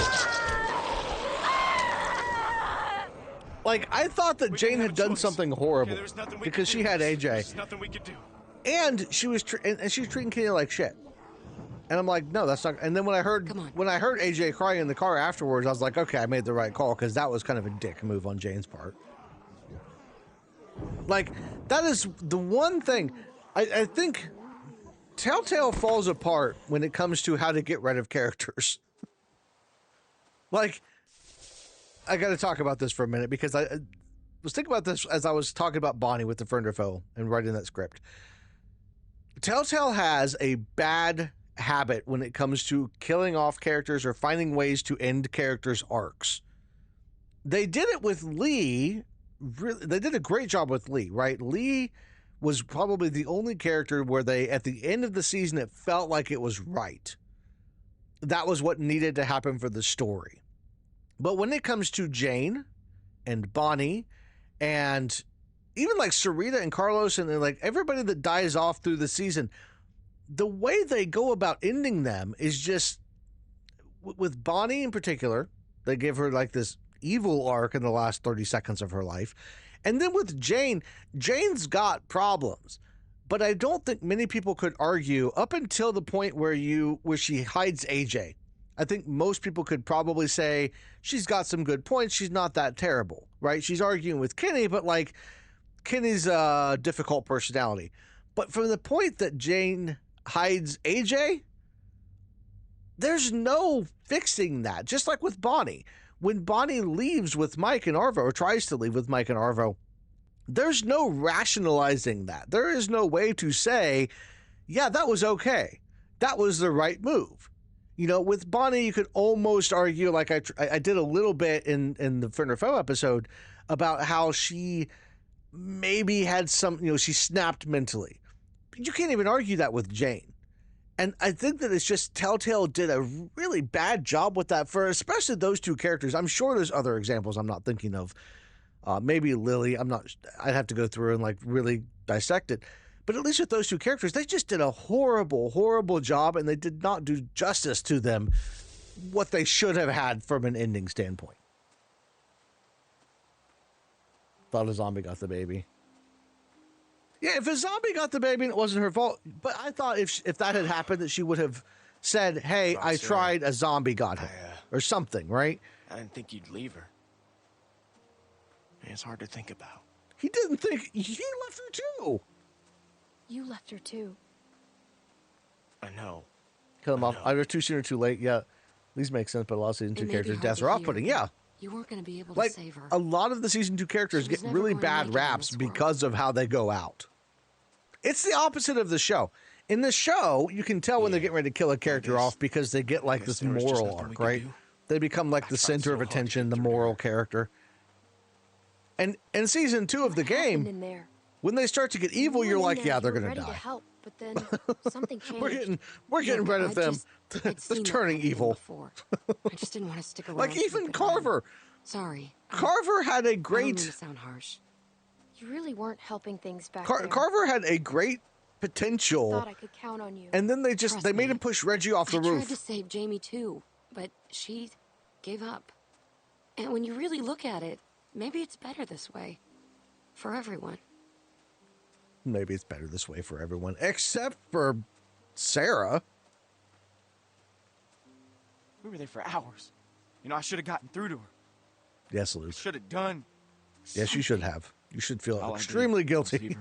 Like, I thought that We Jane didn't have had a done choice. something horrible Okay, there was nothing we because could she do. had AJ, There's nothing we could do. and she was treating Kenny like shit. And I'm like, no, that's not. And then when I heard Come on. AJ crying in the car afterwards, I was like, okay, I made the right call because that was kind of a dick move on Jane's part. Like, that is the one thing I think Telltale falls apart when it comes to how to get rid of characters. Like, I got to talk about this for a minute because I was thinking about this as I was talking about Bonnie with the friend or foe and writing that script. Telltale has a bad habit when it comes to killing off characters or finding ways to end characters' arcs. They did it with Lee. They did a great job with Lee, right? Lee was probably the only character where they, at the end of the season, it felt like it was right. That was what needed to happen for the story. But when it comes to Jane and Bonnie and even like Sarita and Carlos and like everybody that dies off through the season, the way they go about ending them is just, with Bonnie in particular, they give her like this evil arc in the last 30 seconds of her life. And then with Jane, Jane's got problems. But I don't think many people could argue up until the point where she hides AJ. I think most people could probably say she's got some good points. She's not that terrible, right? She's arguing with Kenny, but like Kenny's a difficult personality. But from the point that Jane hides AJ, there's no fixing that. Just like with Bonnie. When Bonnie leaves with Mike and Arvo, or tries to leave with Mike and Arvo, there's no rationalizing that. There is no way to say, yeah, that was okay. That was the right move. You know, with Bonnie, you could almost argue, like I did a little bit in the Friend or Foe episode, about how she maybe had some, she snapped mentally. But you can't even argue that with Jane. And I think that it's just Telltale did a really bad job with that for especially those two characters. I'm sure there's other examples I'm not thinking of. Maybe Lily. I'd have to go through and like really dissect it. But at least with those two characters, they just did a horrible, horrible job, and they did not do justice to them what they should have had from an ending standpoint. Thought a zombie got the baby. Yeah, if a zombie got the baby and it wasn't her fault, but I thought if that had happened, that she would have said, "Hey, I tried, a zombie got him," or something, right? I didn't think you'd leave her. It's hard to think about. He didn't think. He left her too. You left her too. I know. Kill him off. Either too soon or too late. Yeah, these make sense, but a lot of season 2 characters' deaths are off-putting. Yeah. You weren't going to be able Like, to save her. a lot of the season 2 characters get really bad raps because of how they go out. It's the opposite of the show. In the show, you can tell when they're getting ready to kill a character off because they get like this moral arc, right? They become like the center of attention, the moral character. And in season 2 of the game, when they start to get evil, you're like, yeah, they're gonna die. To help, but then something changed. we're getting rid of them. They're turning evil. I just didn't want to stick around. Like even Carver. Sorry. Carver had a I don't great. mean to sound harsh. You really weren't helping things back there. Carver had a great potential. I thought I could count on you. And then they made him push Reggie off the roof. I tried to save Jamie too, but she gave up. And when you really look at it, maybe it's better this way. For everyone. Maybe it's better this way for everyone, except for Sarah. We were there for hours. I should have gotten through to her. Yes, Luke. Should have done. Yes, you should have. You should feel extremely guilty.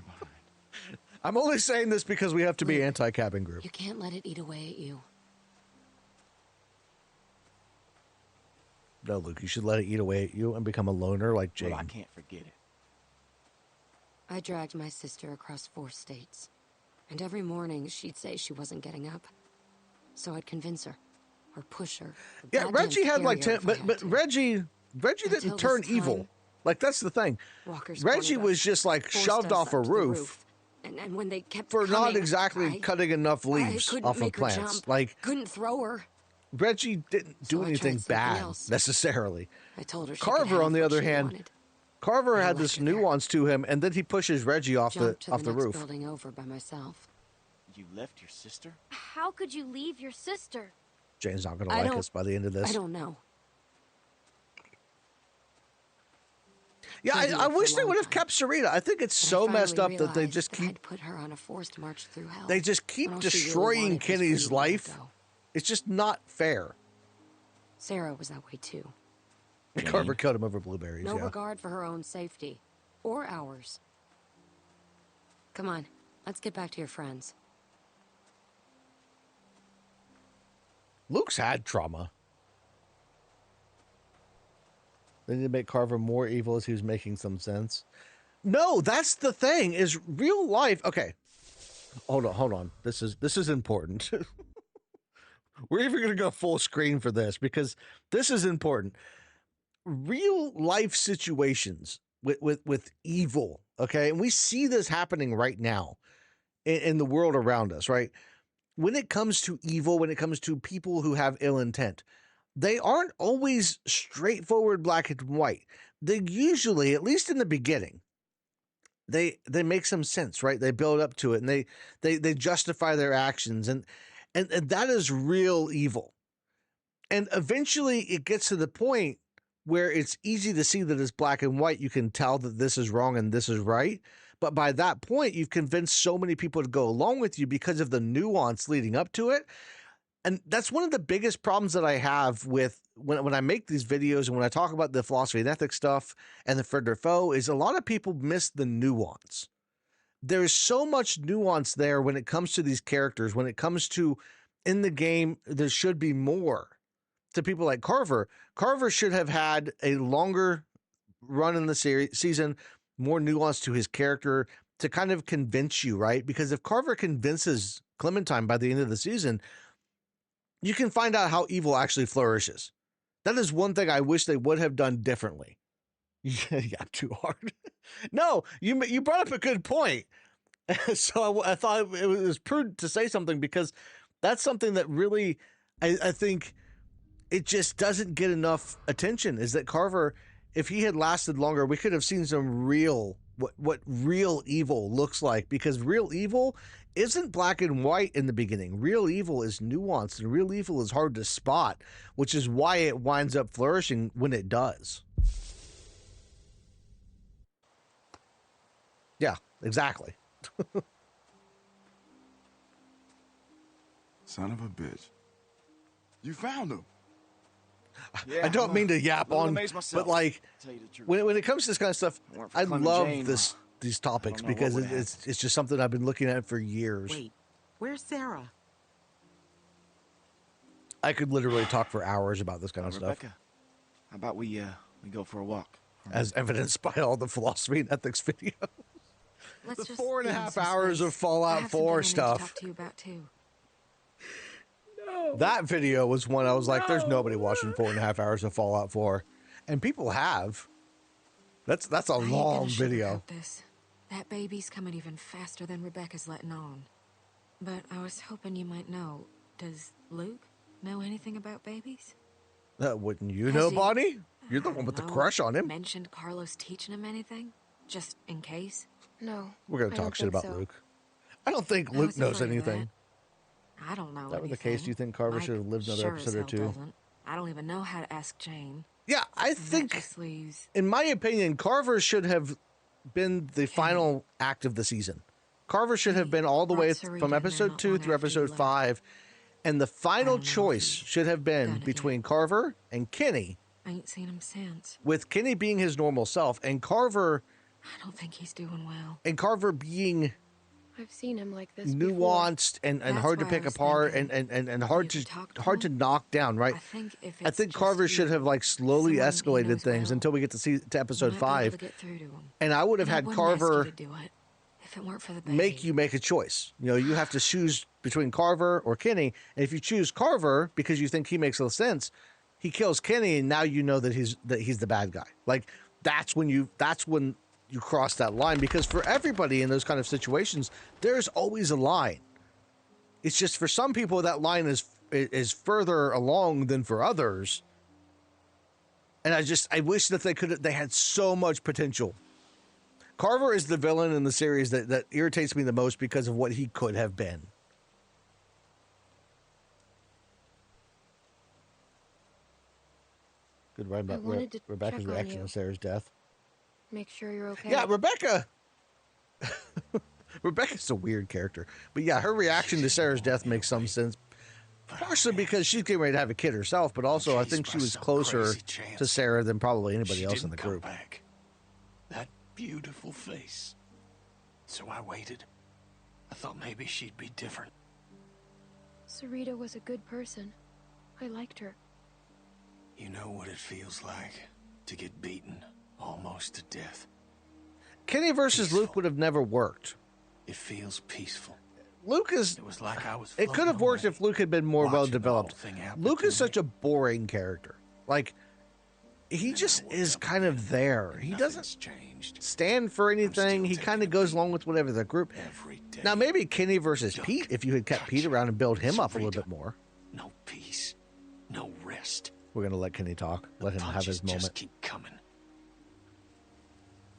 I'm only saying this because we have to be anti-cabin group. You can't let it eat away at you. No, Luke, you should let it eat away at you and become a loner like Jane. Well, I can't forget it. I dragged my sister across 4 states. And every morning she'd say she wasn't getting up. So I'd convince her. Or push her. Yeah, Reggie had like 10, but Reggie didn't turn evil. Like, that's the thing. Reggie was just like shoved off a roof. And when they kept for coming, not exactly cutting enough leaves off of plants. Jump. Like, couldn't throw her. Reggie didn't do anything bad necessarily. I told her she Carver, on the other hand, Carver had this nuance to him, and then he pushes Reggie off the roof. Building over by myself. You left your sister? How could you leave your sister? Jane's not going to like us by the end of this. I don't know. Yeah, I wish they would have kept Serena. I think it's so messed up that they just keep put her on a forced march through hell. They just keep destroying Kenny's life. It's just not fair. Sarah was that way too. Carver killed him over blueberries. No regard for her own safety or ours. Come on, let's get back to your friends. Luke's had trauma. They need to make Carver more evil as he was making some sense. No, that's the thing, is real life. Okay. Hold on. This is important. We're even going to go full screen for this because this is important. Real life situations with evil, okay? And we see this happening right now in the world around us, right? When it comes to evil, when it comes to people who have ill intent, they aren't always straightforward black and white. They usually, at least in the beginning, they make some sense, right? They build up to it and they justify their actions and that is real evil. And eventually it gets to the point where it's easy to see that it's black and white. You can tell that this is wrong and this is right. But by that point, you've convinced so many people to go along with you because of the nuance leading up to it. And that's one of the biggest problems that I have with when I make these videos and when I talk about the philosophy and ethics stuff and the Frederick Foe is a lot of people miss the nuance. There's so much nuance there when it comes to these characters. When it comes to in the game, there should be more to people like Carver. Carver should have had a longer run in the season, more nuance to his character to kind of convince you, right? Because if Carver convinces Clementine by the end of the season, you can find out how evil actually flourishes. That is one thing I wish they would have done differently. Yeah, too hard. No, you brought up a good point. So I thought it was prudent to say something because that's something that really, I think it just doesn't get enough attention is that Carver, if he had lasted longer, we could have seen some real, what real evil looks like, because real evil isn't black and white in the beginning. Real evil is nuanced and real evil is hard to spot, which is why it winds up flourishing when it does. Yeah, exactly. Son of a bitch. You found him. Yeah, I don't I'm mean to a yap little on, amazed myself, but like to tell you the truth. when it comes to this kind of stuff, If it weren't for I Clem and love Jane, these topics know what because would've it's just something I've been looking at for years. Wait, where's Sarah? I could literally talk for hours about this kind of stuff, Rebecca, how about we go for a walk? as evidenced by all the philosophy and ethics videos. Let's The just 4.5 give him some hours of space. Fallout I have 4 something I need to stuff. talk to you about too. That video was one I was like, there's nobody watching 4.5 hours of Fallout 4. And people have. That's a I ain't gonna long video. sugarcoat this. That baby's coming even faster than Rebecca's letting on. But I was hoping you might know. Does Luke know anything about babies? Wouldn't you Has know, he- Bonnie? You're the I one with the don't know, crush on him. Mentioned Carlos teaching him anything? Just in case? No. We're going I to don't talk shit think about so. Luke. I don't think I Luke was knows afraid of anything. I don't know If that were the anything. case, do you think Carver Mike should have lived another sure as episode or hell two? doesn't. I don't even know how to ask Jane. Yeah, I And that think, just leaves... in my opinion, Carver should have been the final act of the season. Carver should have been all the way brought Sarita from in there episode not 2 long through after you episode left. 5. And the final know if choice he's should have been done it between yet. Carver and Kenny, I ain't seen him since. with Kenny being his normal self and Carver I don't think he's doing well. being I've seen him like this before. nuanced and That's hard to why I pick was apart thinking, and hard you to talk to hard to him? knock down, right? I think Carver should have like slowly someone he escalated knows things well. until we get to episode might be able 5. to get through to him. And I would have And I had wouldn't ask you Carver to do it if it weren't for the baby. make a choice. You know, you have to choose between Carver or Kenny. And if you choose Carver because you think he makes little sense, he kills Kenny, and now you know that he's the bad guy. Like that's when you cross that line, because for everybody in those kind of situations, there's always a line. It's just for some people that line is further along than for others. And I wish that they had so much potential. Carver is the villain in the series that irritates me the most because of what he could have been. Good writing about wanted to Rebecca's check on reaction you. to Sarah's death. Make sure you're okay. Yeah, Rebecca. Rebecca's a weird character. But yeah, her reaction to Sarah's death makes some sense. Partially because she's getting ready to have a kid herself, but also I think she was closer to Sarah than probably anybody else in the group. Back. That beautiful face. So I waited. I thought maybe she'd be different. Sarita was a good person. I liked her. You know what it feels like to get beaten almost to death. Kenny versus Luke would have never worked. It feels peaceful. Luke is. It was like I was. It could have worked if Luke had been more well developed. thing happen Luke to is such a boring character. Like, he just is kind of there. He doesn't stand for anything. He kind of goes along with whatever the group. Now, maybe Kenny versus Pete, if you had kept Pete around and build him up a little bit more. No peace, no rest. We're going to let Kenny talk. Let him have his moment. Just keep coming.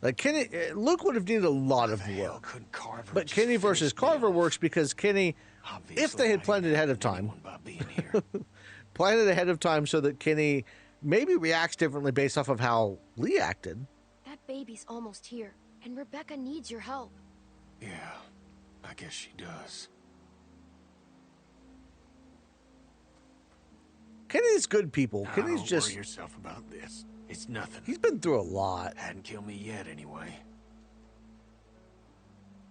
Like Kenny, Luke would have needed a lot of work. But Kenny versus Carver works because Kenny, if they had planned it ahead of time, planned it ahead of time so that Kenny maybe reacts differently based off of how Lee acted. That baby's almost here, and Rebecca needs your help. Yeah, I guess she does. Kenny's good people. Now, Kenny's don't just. worry yourself about this. It's nothing. He's been through a lot. Hadn't killed me yet, anyway.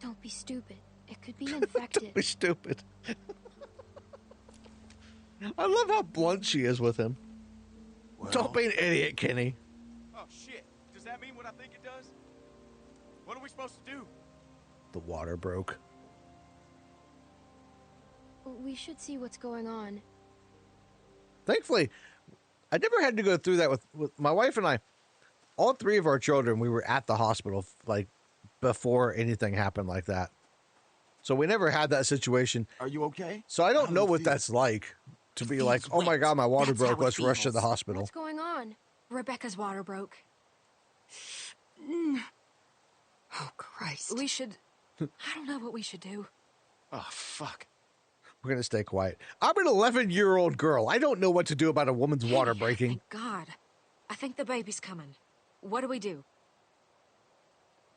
Don't be stupid. It could be infected. Don't be stupid. I love how blunt she is with him. Well, Don't be an idiot, Kenny. Oh shit! Does that mean what I think it does? What are we supposed to do? The water broke. We should see what's going on. Thankfully, I never had to go through that with my wife and I. All three of our children, we were at the hospital like before anything happened like that. So we never had that situation. Are you okay? So I don't How know does it what feel? that's like to be feels like, oh my wet. God, my water That's how broke. it Let's rush to the feels. hospital. What's going on? Rebecca's water broke. Oh, Christ. We should... I don't know what we should do. Oh fuck! We're going to stay quiet. I'm an 11-year-old girl. I don't know what to do about a woman's water Hey, breaking. Thank God. I think the baby's coming. What do we do?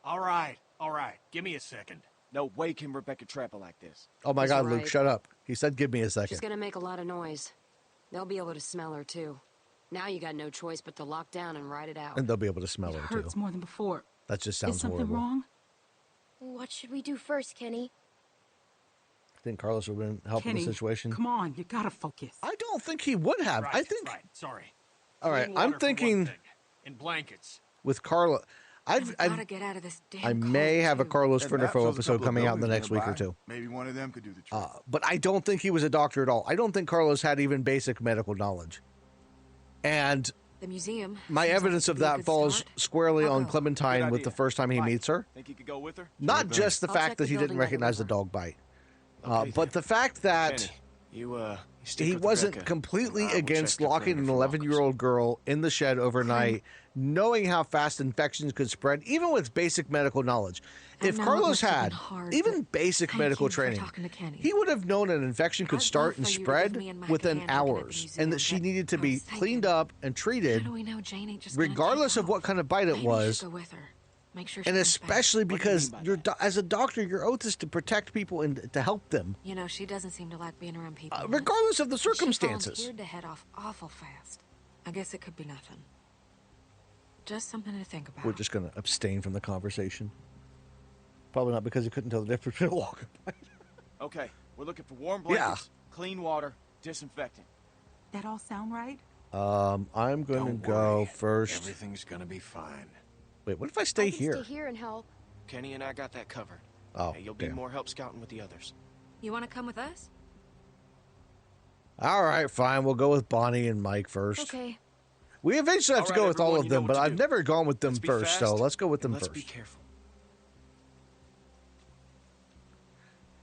all right. All right, give me a second. No way can Rebecca trap her like this. Oh my He's God, Luke, right. shut up. He said, give me a She's second. gonna make a lot of noise. They'll be able to smell her, too. Now you got no choice but to lock down and ride it out. And they'll be able to smell It her, too. hurts more than before. That just Is sounds something horrible. wrong? What should we do first, Kenny? I think Carlos would have been helping Kenny, the situation. come on, you gotta focus. I don't think he would have. Right, I think, Right, sorry. all right, Clean I'm water for one thinking thing, and blankets. with Carlos, I've gotta get out of this damn I may cold, have a too. Carlos That Fernifo map shows a episode couple of coming out in the buildings next week or nearby. two. Maybe one of them could do the trick. But I don't think he was a doctor at all. I don't think Carlos had even basic medical knowledge. And The museum. my seems evidence like of it'd be a that good falls start. squarely I'll on go. Clementine Good with the idea. first time he Mike, meets her. Think you could go with her? Not thing. just the I'll fact check that the he didn't building by the recognize the river. dog bite, Okay, but the fact that Kenny, you stick he with wasn't Rebecca. completely I will against check the locking an perimeter for 11-year-old girl in the shed overnight, knowing how fast infections could spread, even with basic medical knowledge. I If know it Carlos must have been had hard, even but basic thank medical you for training, talking to Kenny. he would have known an infection could I'd start love and for you to give spread me and Mike a within hand looking at the hours, museum, and that she but needed to I be was thinking, cleaned up and How treated, do we know Jane ain't just gonna regardless take of what off? kind of bite it Maybe you was. should go with her. Make sure And she comes back. especially What do you because mean by you're as a doctor, your oath is to protect people and to help them, You know, she doesn't seem to like being around people. much. regardless of the But she circumstances. volunteered to head off awful fast. I guess it could be nothing. Just something to think about. We're just going to abstain from the conversation. Probably not because he couldn't tell the difference between a walk and bite. Okay, we're looking for warm Yeah. blankets, clean water, disinfectant. That all sound right? I'm going Don't to go worry. first. Everything's gonna be fine. Wait, what if I stay I can here? Stay here and help. Kenny and I got that covered. Oh, Hey, you'll be damn. more help scouting with the others. You want to come with us? All right, fine. We'll go with Bonnie and Mike first. Okay. We eventually have All to right, go with all everyone, of you know them, what but to I've do. never gone with them Let's be first, so fast, let's go with them and let's be first. careful.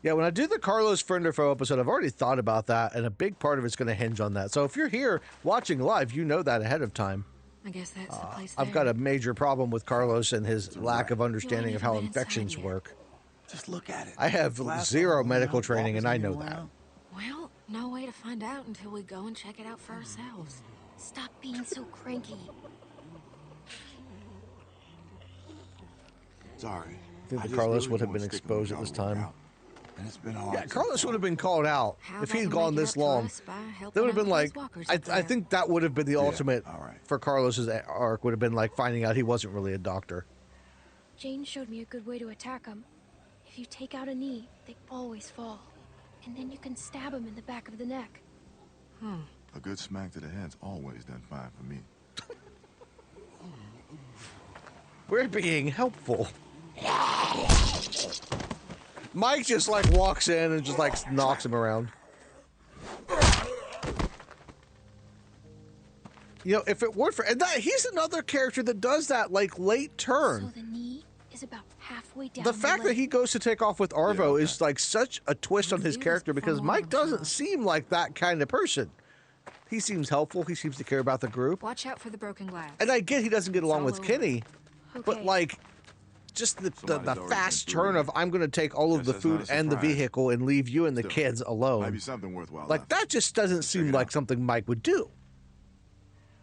Yeah, when I do the Carlos Fernifo episode, I've already thought about that, and a big part of it's going to hinge on that. So if you're here watching live, you know that ahead of time. I guess that's the place I've got a major problem with Carlos and his lack of understanding of how even been inside infections yet. work. Just look at it. I have Glass zero all medical around, training, and I walkers know moving that. around. Well, no way to find out until we go and check it out for ourselves. Stop being so cranky. Sorry. Think I that just Carlos really would have wanna been stick with exposed the at this job and time. work out. And it's been hard. Yeah, so Carlos far. would have been called out How if about he'd we gone make it this up to long. us by helping That would have out been with like, those walkers I up there? think that would have been the ultimate all right. for Carlos's arc. Would have been like finding out he wasn't really a doctor. Jane showed me a good way to attack them. If you take out a knee, they always fall. And then you can stab them in the back of the neck. A good smack to the head's always done fine for me. We're being helpful. Mike just like walks in and just like knocks him around. You know, if it weren't for and that, he's another character that does that like late So turn. the knee is about halfway down The fact that leg. he goes to take off with Arvo okay. is like such a twist on his He was character because full Mike on doesn't himself. seem like that kind of person. He seems helpful. He seems to care about the group. Watch out for the broken glass. And I get he doesn't get along all with over. Kenny, but Okay. like just the Somebody's already fast been through turn it. of I'm going to take all of Guess the that's not food a and the surprise. vehicle and leave you and the Still, kids alone. Might be something worthwhile. Like left. that just doesn't seem it like out. something Mike would do.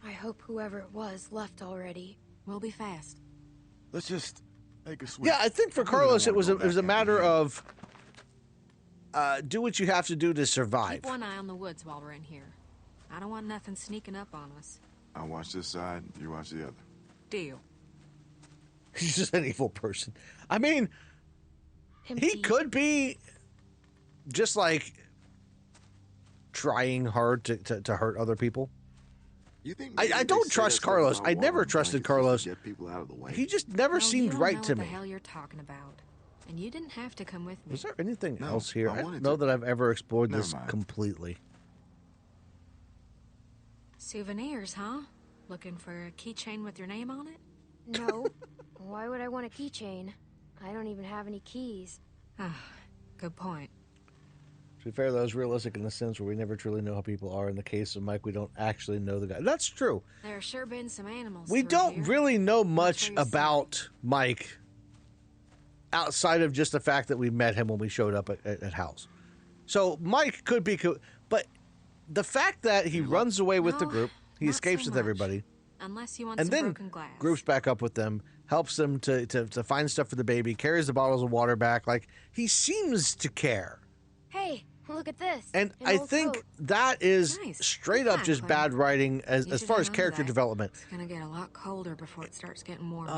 I hope whoever it was left already. We'll be fast. Let's just make a switch. Yeah, I think for I really don't Carlos it wanna was go it was back a matter after of do what you have to do to survive. Keep one eye on the woods while we're in here. I don't want nothing sneaking up on us. I'll watch this side, you watch the other. Deal. He's just an evil person. I mean, he Empty. could be just like trying hard to hurt other people. You think I maybe they don't set trust us up Carlos. about I never water trusted blankets just to Carlos. Get people out of the way. He just never No, seemed you don't right know to what me. the hell you're talking about. And you didn't have to come with me. Was there anything No, else here? I I don't wanted know to. that I've ever explored Never this mind. completely. Souvenirs, huh? Looking for a keychain with your name on it? No. Why would I want a keychain? I don't even have any keys. Good point. To be fair, that was realistic in the sense where we never truly know how people are. In the case of Mike, we don't actually know the guy. That's true. There have sure been some animals. We through don't here. really know much for yourself. about Mike outside of just the fact that we met him when we showed up at house. So Mike could be, but the fact that he runs away with the No, group, he not escapes so with much. everybody, Unless you want and some then broken glass. groups back up with them, helps them to find stuff for the baby, carries the bottles of water back. Like, he seems to care. Hey, look at this. And An I old think coat. that is Nice. straight Good up find, just Clem. bad writing as You should far hang as on to character that. development. It's gonna get a lot colder before it starts getting warmer.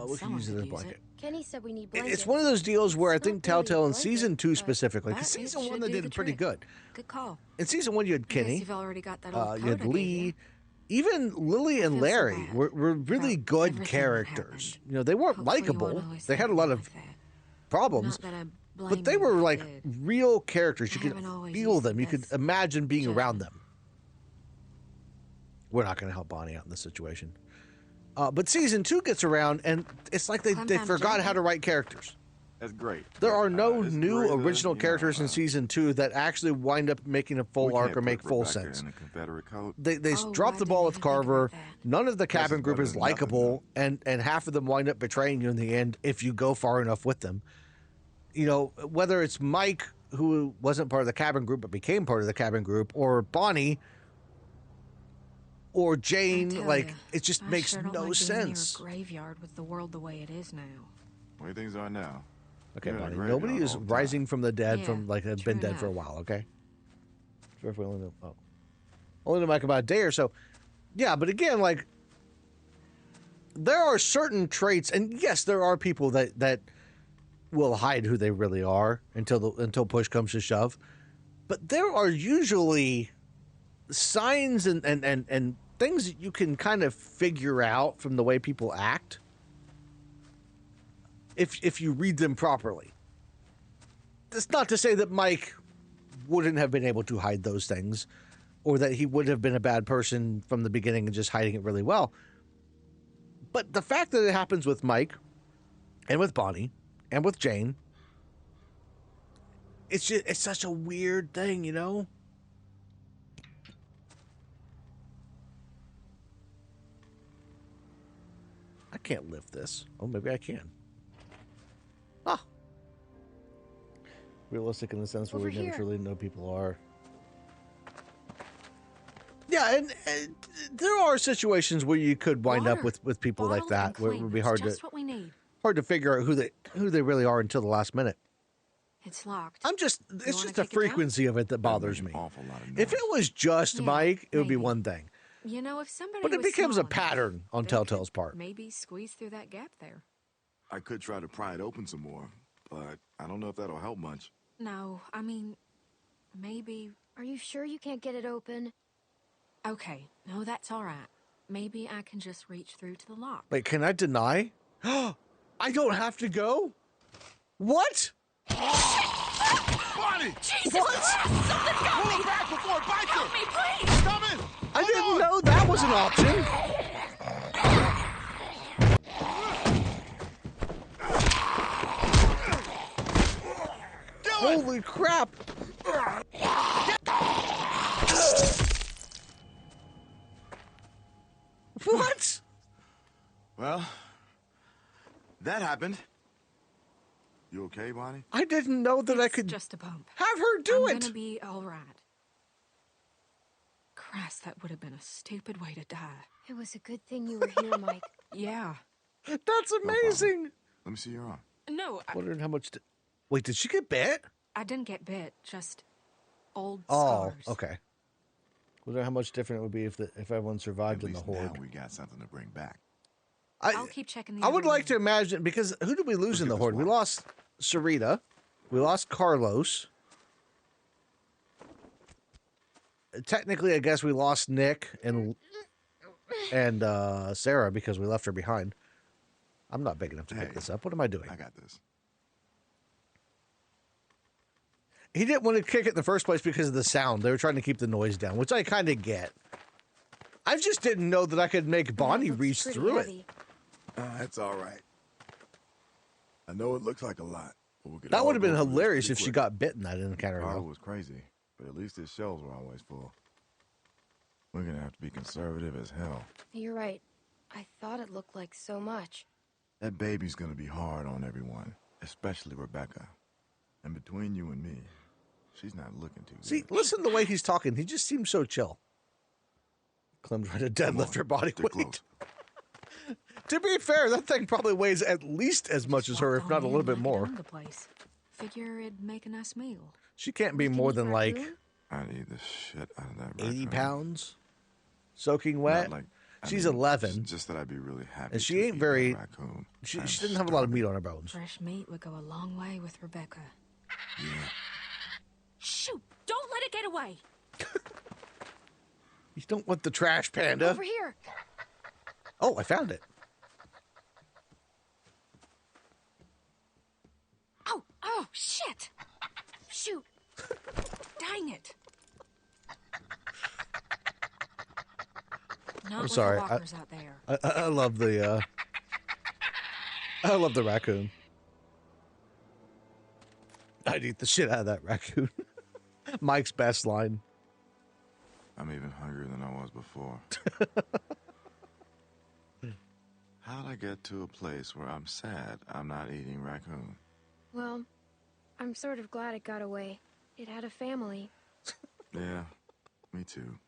We can Someone use it could as a use blanket. Kenny said we need blankets. It's one of those deals where I It's think not really a Telltale in blanket, season 2 but- specifically, But because it season 1 should they do did the pretty trick. good. Good call. In season 1 you had I guess Kenny, you've already got that old you coat had I gave Lee, you. even Lily and feel so Larry bad were really about good everything that characters. happened. You know, they weren't Hopefully you won't likable. always They think had a of lot me of like that. problems, Not that I blame but they you were if you like did. real characters. You I could haven't always feel used them. the You could best imagine being around judgment. them. We're not going to help Bonnie out in this situation. But season 2 gets around, and it's like they Clem found forgot Jackie. how to write characters. That's great. There But, are no it's new great that, original you know, characters in season 2 that actually wind up making a we full can't arc or put make full Rebecca sense. in a Confederate coat. They Oh, drop I the ball didn't with even think Carver. about that. None of the This cabin is group better is than nothing, likable, and half of them wind up betraying you in the end if you go far enough with them. You know, whether it's Mike, who wasn't part of the cabin group but became part of the cabin group, or Bonnie, or I Jane, tell like, ya, it just I makes sure don't no like being near sense. a graveyard with the world the way it is now. The way things are now. Okay, You're in a Bonnie, graveyard nobody is all the rising time. from the dead Yeah, from, like, have true been dead for a enough. while, okay? Sure, if we only know, only know Mike about a day or so. Yeah, but again, like, there are certain traits, and yes, there are people that will hide who they really are until push comes to shove. But there are usually signs and things that you can kind of figure out from the way people act if you read them properly. That's not to say that Mike wouldn't have been able to hide those things, or that he would have been a bad person from the beginning and just hiding it really well. But the fact that it happens with Mike and with Bonnie and with Jane, it's such a weird thing, you know? I can't lift this. Oh, maybe I can. Ah. Realistic in the sense where Over we never here. truly know people are. Yeah, and there are situations where you could wind up Water. with people like Bottled that, and where it clean. would be It's hard just what we need. to figure out who they really are until the last minute. It's locked. It's wanna just the kick it down? frequency of it that bothers That'd me. make an awful lot of If it noise. was just Yeah, Mike, it would be maybe. one thing. You know, if somebody But it was becomes a small enough, pattern on they Telltale's could part. Maybe squeeze through that gap there. I could try to pry it open some more, but I don't know if that'll help much. No, I mean, maybe. Are you sure you can't get it open? Okay, no, that's all right. Maybe I can just reach through to the lock. Wait, can I deny? I don't have to go? What? Bonnie! Jesus Christ! Something's got me! Back before it bites Help you! me, please! Coming! I didn't know that was an option. Holy crap. What? Well, that happened. You okay, Bonnie? I didn't know that I It's could just a bump. have her do I'm it. gonna be all right. Christ, that would have been a stupid way to die. It was a good thing you were here, Mike. Yeah. That's amazing. Let me see your arm. No, Wondering how much. Wait, did she get bit? I didn't get bit. Just old Oh, scars. okay. Wonder how much different it would be if everyone survived At in the least horde. now we got something to bring back. I'll keep checking the I other would like to room. imagine, because who did we lose in the at this horde? We one. lost Sarita. We lost Carlos. Technically, I guess we lost Nick and Sarah because we left her behind. I'm not big enough to pick Hey, this up. What am I doing? I got this. He didn't want to kick it in the first place because of the sound. They were trying to keep the noise down, which I kind of get. I just didn't know that I could make Bonnie That looks reach pretty through it. heavy. That's all right. I know it looks like a lot, but we could That all would have been go through this hilarious pretty if she quick. got bit in that encounter. Carl though. was crazy, but at least his shelves were always full. We're gonna have to be conservative as hell. You're right. I thought it looked like so much. That baby's gonna be hard on everyone, especially Rebecca. And between you and me, she's not looking too See, good. listen to the way he's talking. He just seems so chill. Clem trying to Come deadlift on, her body stick weight. close. To be fair, that thing probably weighs at least as much as her, if not a little bit more. The place. Figure it'd make a nice meal. She can't be more than like I'd eat the shit out of that 80 raccoon. pounds, soaking Not wet. like, She's 11. Just that I'd be really happy. And she to ain't eat very. that raccoon. She I'm doesn't have a lot of meat on her bones. Fresh meat would go a long way with Rebecca. Yeah. Shoot! Don't let it get away! You don't want the trash panda. Over here. Oh, I found it. Oh, shit! Shoot! Dang it! Not I'm sorry. With the walkers out there. I love the. I love the raccoon. I'd eat the shit out of that raccoon. Mike's best line. I'm even hungrier than I was before. How'd I get to a place where I'm sad I'm not eating raccoon? Well, I'm sort of glad it got away. It had a family. Yeah, me too.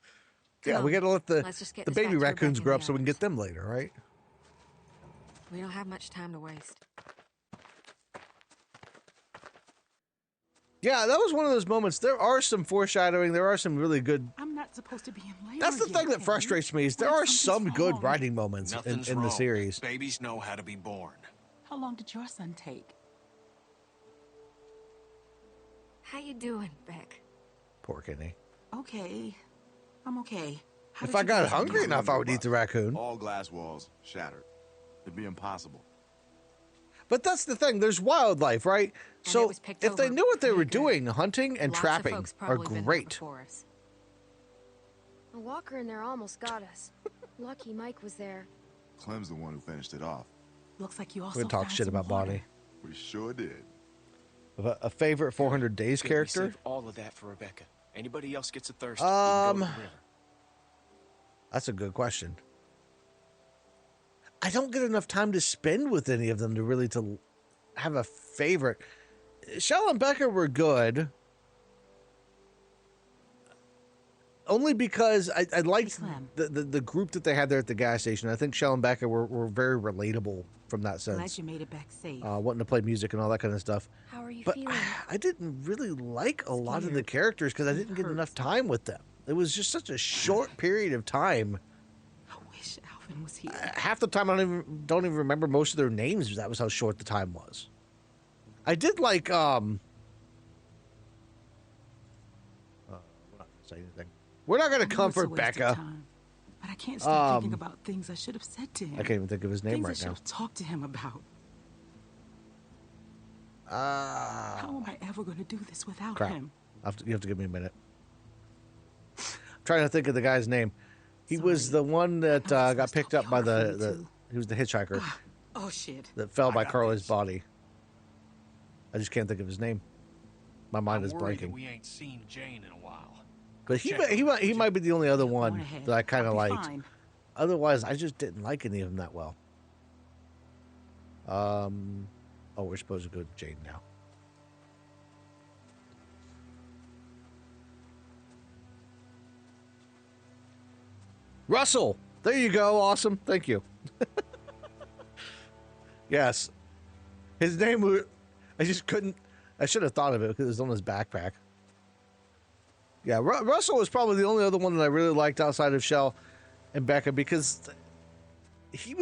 Yeah, we gotta let the Let's just get the this back baby to raccoons Rebecca grow and up the so we can others. get them later, right? We don't have much time to waste. Yeah, that was one of those moments. There are some foreshadowing. There are some really good. I'm not supposed to be in labor. That's the thing that frustrates me is there What if are some something's good wrong? writing moments Nothing's in the wrong. series. Babies know how to be born. How long did your son take? How you doing, Beck? Poor Kenny. Okay. I'm okay. How If did I you got get hungry here? enough, I would eat the raccoon. All glass walls shattered. It'd be impossible. But that's the thing. There's wildlife, right? And So it was picked if they over knew what they were pretty good. doing, hunting and Lots of trapping folks are probably been there great. before us. A walker in there almost got us. Lucky Mike was there. Clem's the one who finished it off. Looks like you also We're gonna talk found shit some about water. Bonnie. We sure did. A favorite 400 Days Good, we character? save all of that for Rebecca. Anybody else gets a thirst, we can go to the river. That's a good question. I don't get enough time to spend with any of them to really to have a favorite. Shell and Becca were good. Only because I liked Slim. the group that they had there at the gas station. I think Shell and Becca were very relatable from that Glad sense. you made it back safe. Wanting to play music and all that kind of stuff. How are you But feeling? I didn't really like a lot of the Scared. characters because I It didn't get hurts. enough time with them. It was just such a short period of time. I wish Alvin was here. Half the time I don't even remember most of their names. That was how short the time was. I did like we're not gonna say anything. We're not gonna I know it's a comfort waste of Becca. time, but I can't stop thinking about things I should have said to him. I can't even think of his name Things I right should now. have talked to him about. Ah, How am I ever going to do this without crap. him? You have to give me a minute. I'm trying to think of the guy's name. He was Sorry. the one that I know this got must picked be up by hard for the you too. he was the hitchhiker Oh shit. that fell by got Carla's this. body. I just can't think of his name. My mind I'm is worried that blanking. we ain't seen Jane in a while. But Check he might be the only other Go on one ahead. that I kind of I'll be liked. fine. Otherwise, I just didn't like any of them that well. Oh, we're supposed to go to Jane now. Russell, there you go. Awesome. Thank you. Yes. His name was, I just couldn't, I should have thought of it because it was on his backpack. Yeah, Russell was probably the only other one that I really liked outside of Shell and Becca because he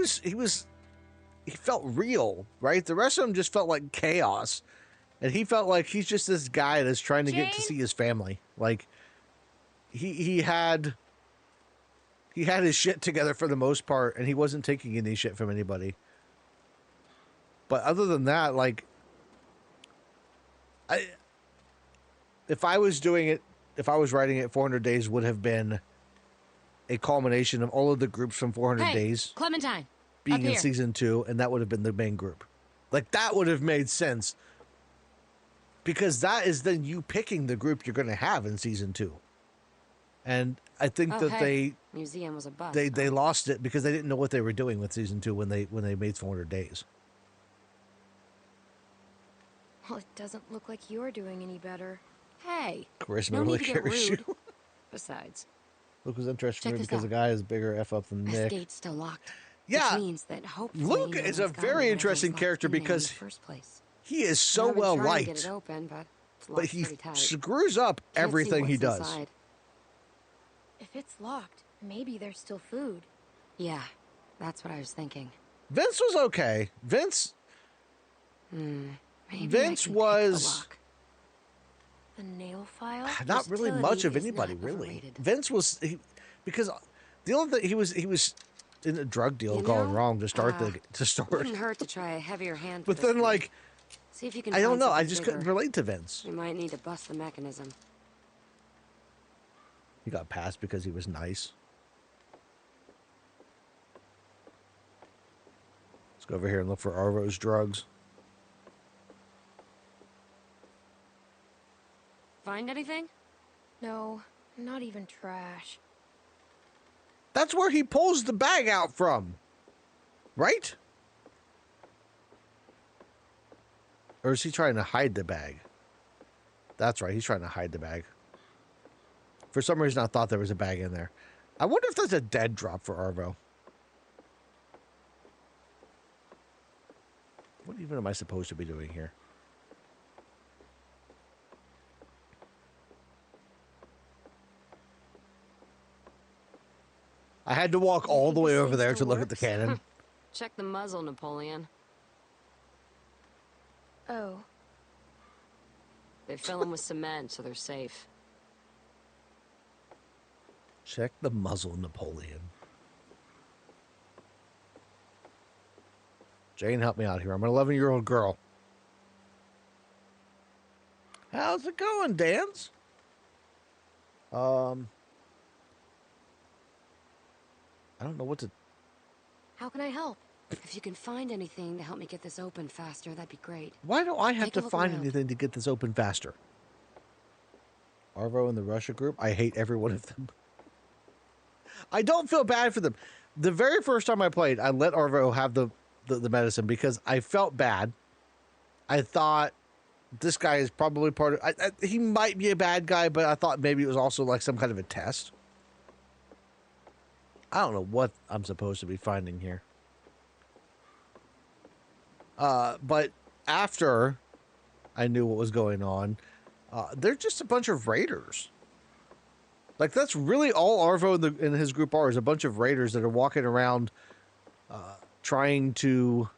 felt real, right? The rest of them just felt like chaos. And he felt like he's just this guy that's trying to get to Jane? see his family. Like he had his shit together for the most part, and he wasn't taking any shit from anybody. But other than that, like if I was writing it, 400 Days would have been a culmination of all of the groups from 400 Hey, Days Clementine. being up in here. season 2, and that would have been the main group. Like, that would have made sense. Because that is then you picking the group you're going to have in season 2. And I think Oh, that hey. Museum was a bust. they lost it because they didn't know what they were doing with season 2 when they made 400 Days. Well, it doesn't look like you're doing any better. Hey, Charisma no really need to get carries rude. you. Besides, Look who's interesting Check to me this because the out. guy is bigger F up than this Nick. gate's still locked. Yeah, Which means that hopefully Luke no is a one's gotten very whatever interesting was locked character in there in because the first place. he is so I've been well trying to get it liked, open, but it's but locked he pretty tight. screws up Can't see everything he what's does. inside. If it's locked, maybe there's still food. Yeah, that's what I was thinking. Vince was okay. Vince Maybe Vince I can was pick the lock. The nail file? not really much of Versatility is anybody, not really. overrated. Vince was because the only thing he was in a drug deal You going know, wrong to start to start. Wouldn't hurt to try a heavier hand. But for this then, thing. like, See if you can I don't find know. I something just bigger. couldn't relate to Vince. We might need to bust the mechanism. He got passed because he was nice. Let's go over here and look for Arvo's drugs. Find anything? No, not even trash. That's where he pulls the bag out from, right? Or is he trying to hide the bag? That's right, he's trying to hide the bag. For some reason, I thought there was a bag in there. I wonder if there's a dead drop for Arvo. What even am I supposed to be doing here? I had to walk all the way over there to look at the cannon. Check the muzzle, Napoleon. Oh, They fill them with cement, so they're safe. Check the muzzle, Napoleon. Jane, help me out here. I'm an 11-year-old girl. How's it going, Dan's? I don't know what to... how can I help? If you can find anything to help me get this open faster, that'd be great. Why do I have Take a to look find around. anything to get this open faster? Arvo and the Russia group? I hate every one of them. I don't feel bad for them. The very first time I played, I let Arvo have the medicine because I felt bad. I thought this guy is probably part of... he might be a bad guy, but I thought maybe it was also like some kind of a test. I don't know what I'm supposed to be finding here. But after I knew what was going on, they're just a bunch of raiders. Like, that's really all Arvo and his group are, is a bunch of raiders that are walking around trying to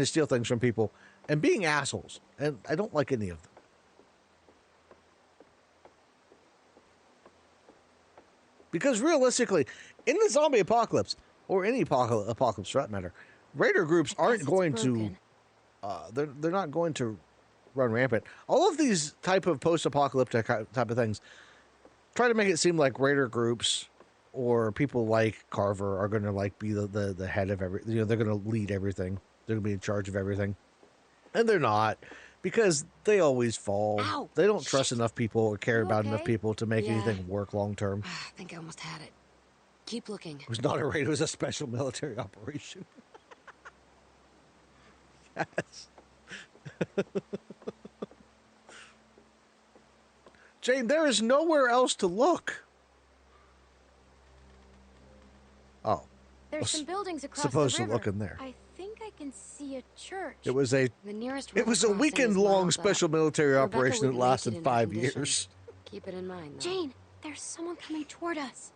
steal things from people and being assholes. And I don't like any of them. Because realistically, in the zombie apocalypse, or any apocalypse for that matter, raider groups aren't going to, they're not going to run rampant. All of these type of post-apocalyptic type of things try to make it seem like raider groups or people like Carver are going to like be the head of every, they're going to lead everything. They're going to be in charge of everything. And they're not, because they always fall. Ow, they don't trust enough people or care about enough okay? people to make Yeah. anything work long term. I think I almost had it. Keep looking. It was not a raid, it was a special military operation. Yes. Jane, there is nowhere else to look. Oh. There's some buildings across supposed the to river. look in there. I think I can see a church. It was a The nearest it was a river crossing is weekend-long miles up. special military Rebecca operation that wouldn't make it lasted in that 5 condition. years. Keep it in mind, though. Jane, there's someone coming toward us.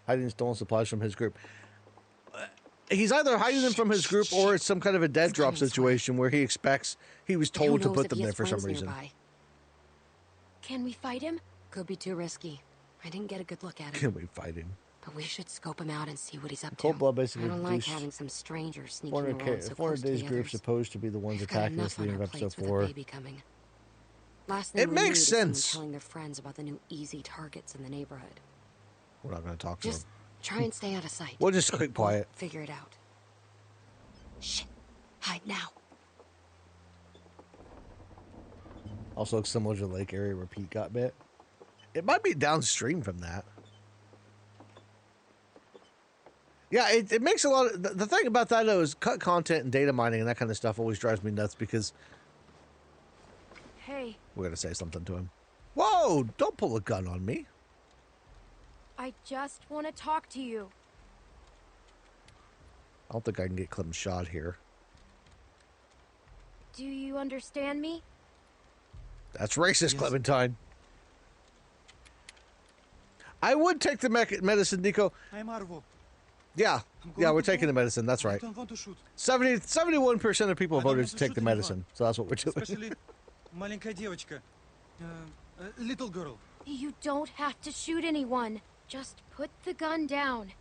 Hiding stolen supplies from his group. He's either hiding them from his group or it's some kind of a dead It's drop coming this way. situation where he expects he was But who told to knows put if them he there has for some friends reason. nearby. Can we fight him? Could be too risky. I didn't get a good look at him. Can we fight him? But we should scope him out and see what he's up Cold to. Blood basically I don't like produced having some stranger sneaking 400, around so 400 close to days the group others. supposed to be the ones We've got attacking us enough at the on end our of episode plates with 4. a baby coming. Last thing It we makes need is someone sense. telling their friends about the new easy targets in the neighborhood. We're not going to talk to Just him. try and stay out of sight. We'll just keep We'll quiet. figure it out. Shit. Hide now. Also similar to the lake area where Pete got bit. It might be downstream from that. Yeah, it makes a lot of... The thing about that, though, is cut content and data mining and that kind of stuff always drives me nuts because Hey, we're going to say something to him. Whoa! Don't pull a gun on me. I just want to talk to you. I don't think I can get Clem shot here. Do you understand me? That's racist, Yes. Clementine. I would take the medicine, Nico. I'm Arvo. Yeah, yeah, we're taking the medicine. That's I right. don't want to shoot. 71% of people I don't voted want to to take shoot the anyone. medicine, so that's what we're doing. Especially маленькая девочка. Little girl. You don't have to shoot anyone. Just put the gun down.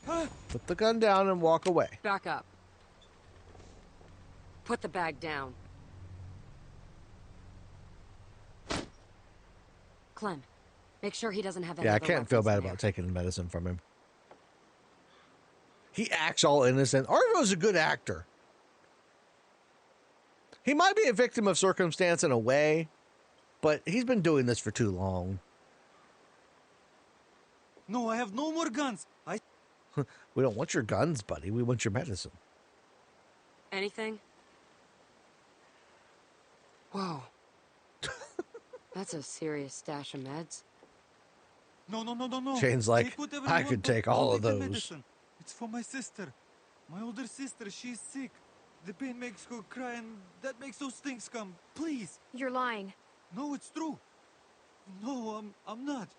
Put the gun down and walk away. Back up. Put the bag down. Clem, make sure he doesn't have any Yeah, I other can't feel weapons bad in there. about taking the medicine from him. He acts all innocent. Arvo's a good actor. He might be a victim of circumstance in a way, but he's been doing this for too long. No, I have no more guns. We don't want your guns, buddy. We want your medicine. Anything? Whoa. That's a serious stash of meds. No. Shane's like, Take whatever I you could want, but take all don't of take the those. medicine. It's for my sister. My older sister, she's sick. The pain makes her cry and that makes those things come. Please. You're lying. No, it's true. No, I'm not.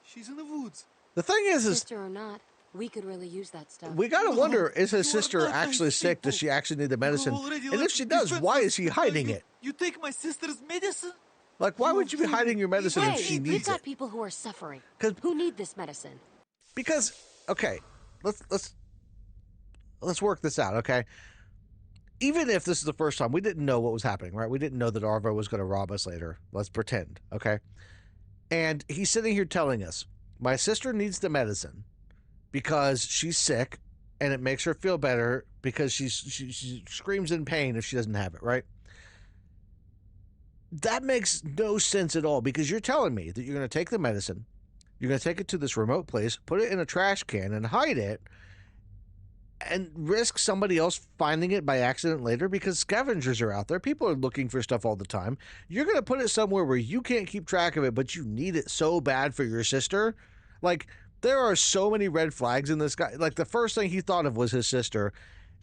She's in the woods. The thing is Sister or not, we could really use that stuff. we gotta No, wonder, is you are his sister not my actually sick? Does people. she actually need the medicine? You already And if left she me does, why defenseless is he because hiding it? You take my sister's medicine? Like, why You would you be are hiding your medicine if Hey, she we've needs got it? people who are suffering. 'Cause- Who need this medicine? Because, okay, let's work this out, okay? Even if this is the first time, we didn't know what was happening, right? We didn't know that Arvo was going to rob us later. Let's pretend, okay? And he's sitting here telling us, my sister needs the medicine because she's sick and it makes her feel better because she screams in pain if she doesn't have it, right? That makes no sense at all because you're telling me that you're going to take the medicine, you're going to take it to this remote place, put it in a trash can and hide it, and risk somebody else finding it by accident later because scavengers are out there. People are looking for stuff all the time. You're going to put it somewhere where you can't keep track of it, but you need it so bad for your sister. Like, there are so many red flags in this guy. Like, the first thing he thought of was his sister,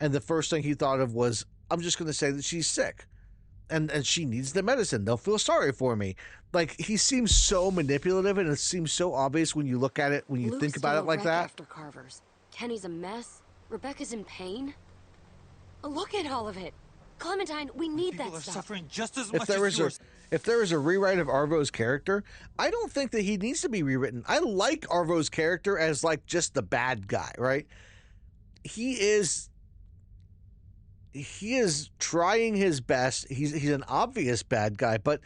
and the first thing he thought of was, I'm just going to say that she's sick. And she needs the medicine. They'll feel sorry for me. Like, he seems so manipulative, and it seems so obvious when you look at it, when you Luke's think about still it a like wreck that. After Carver's. Kenny's a mess. Rebecca's in pain. Look at all of it. Clementine, we need People that are stuff. suffering just as If much there as is yours. if there is a rewrite of Arvo's character, I don't think that he needs to be rewritten. I like Arvo's character as like just the bad guy, right? He is trying his best. He's an obvious bad guy, but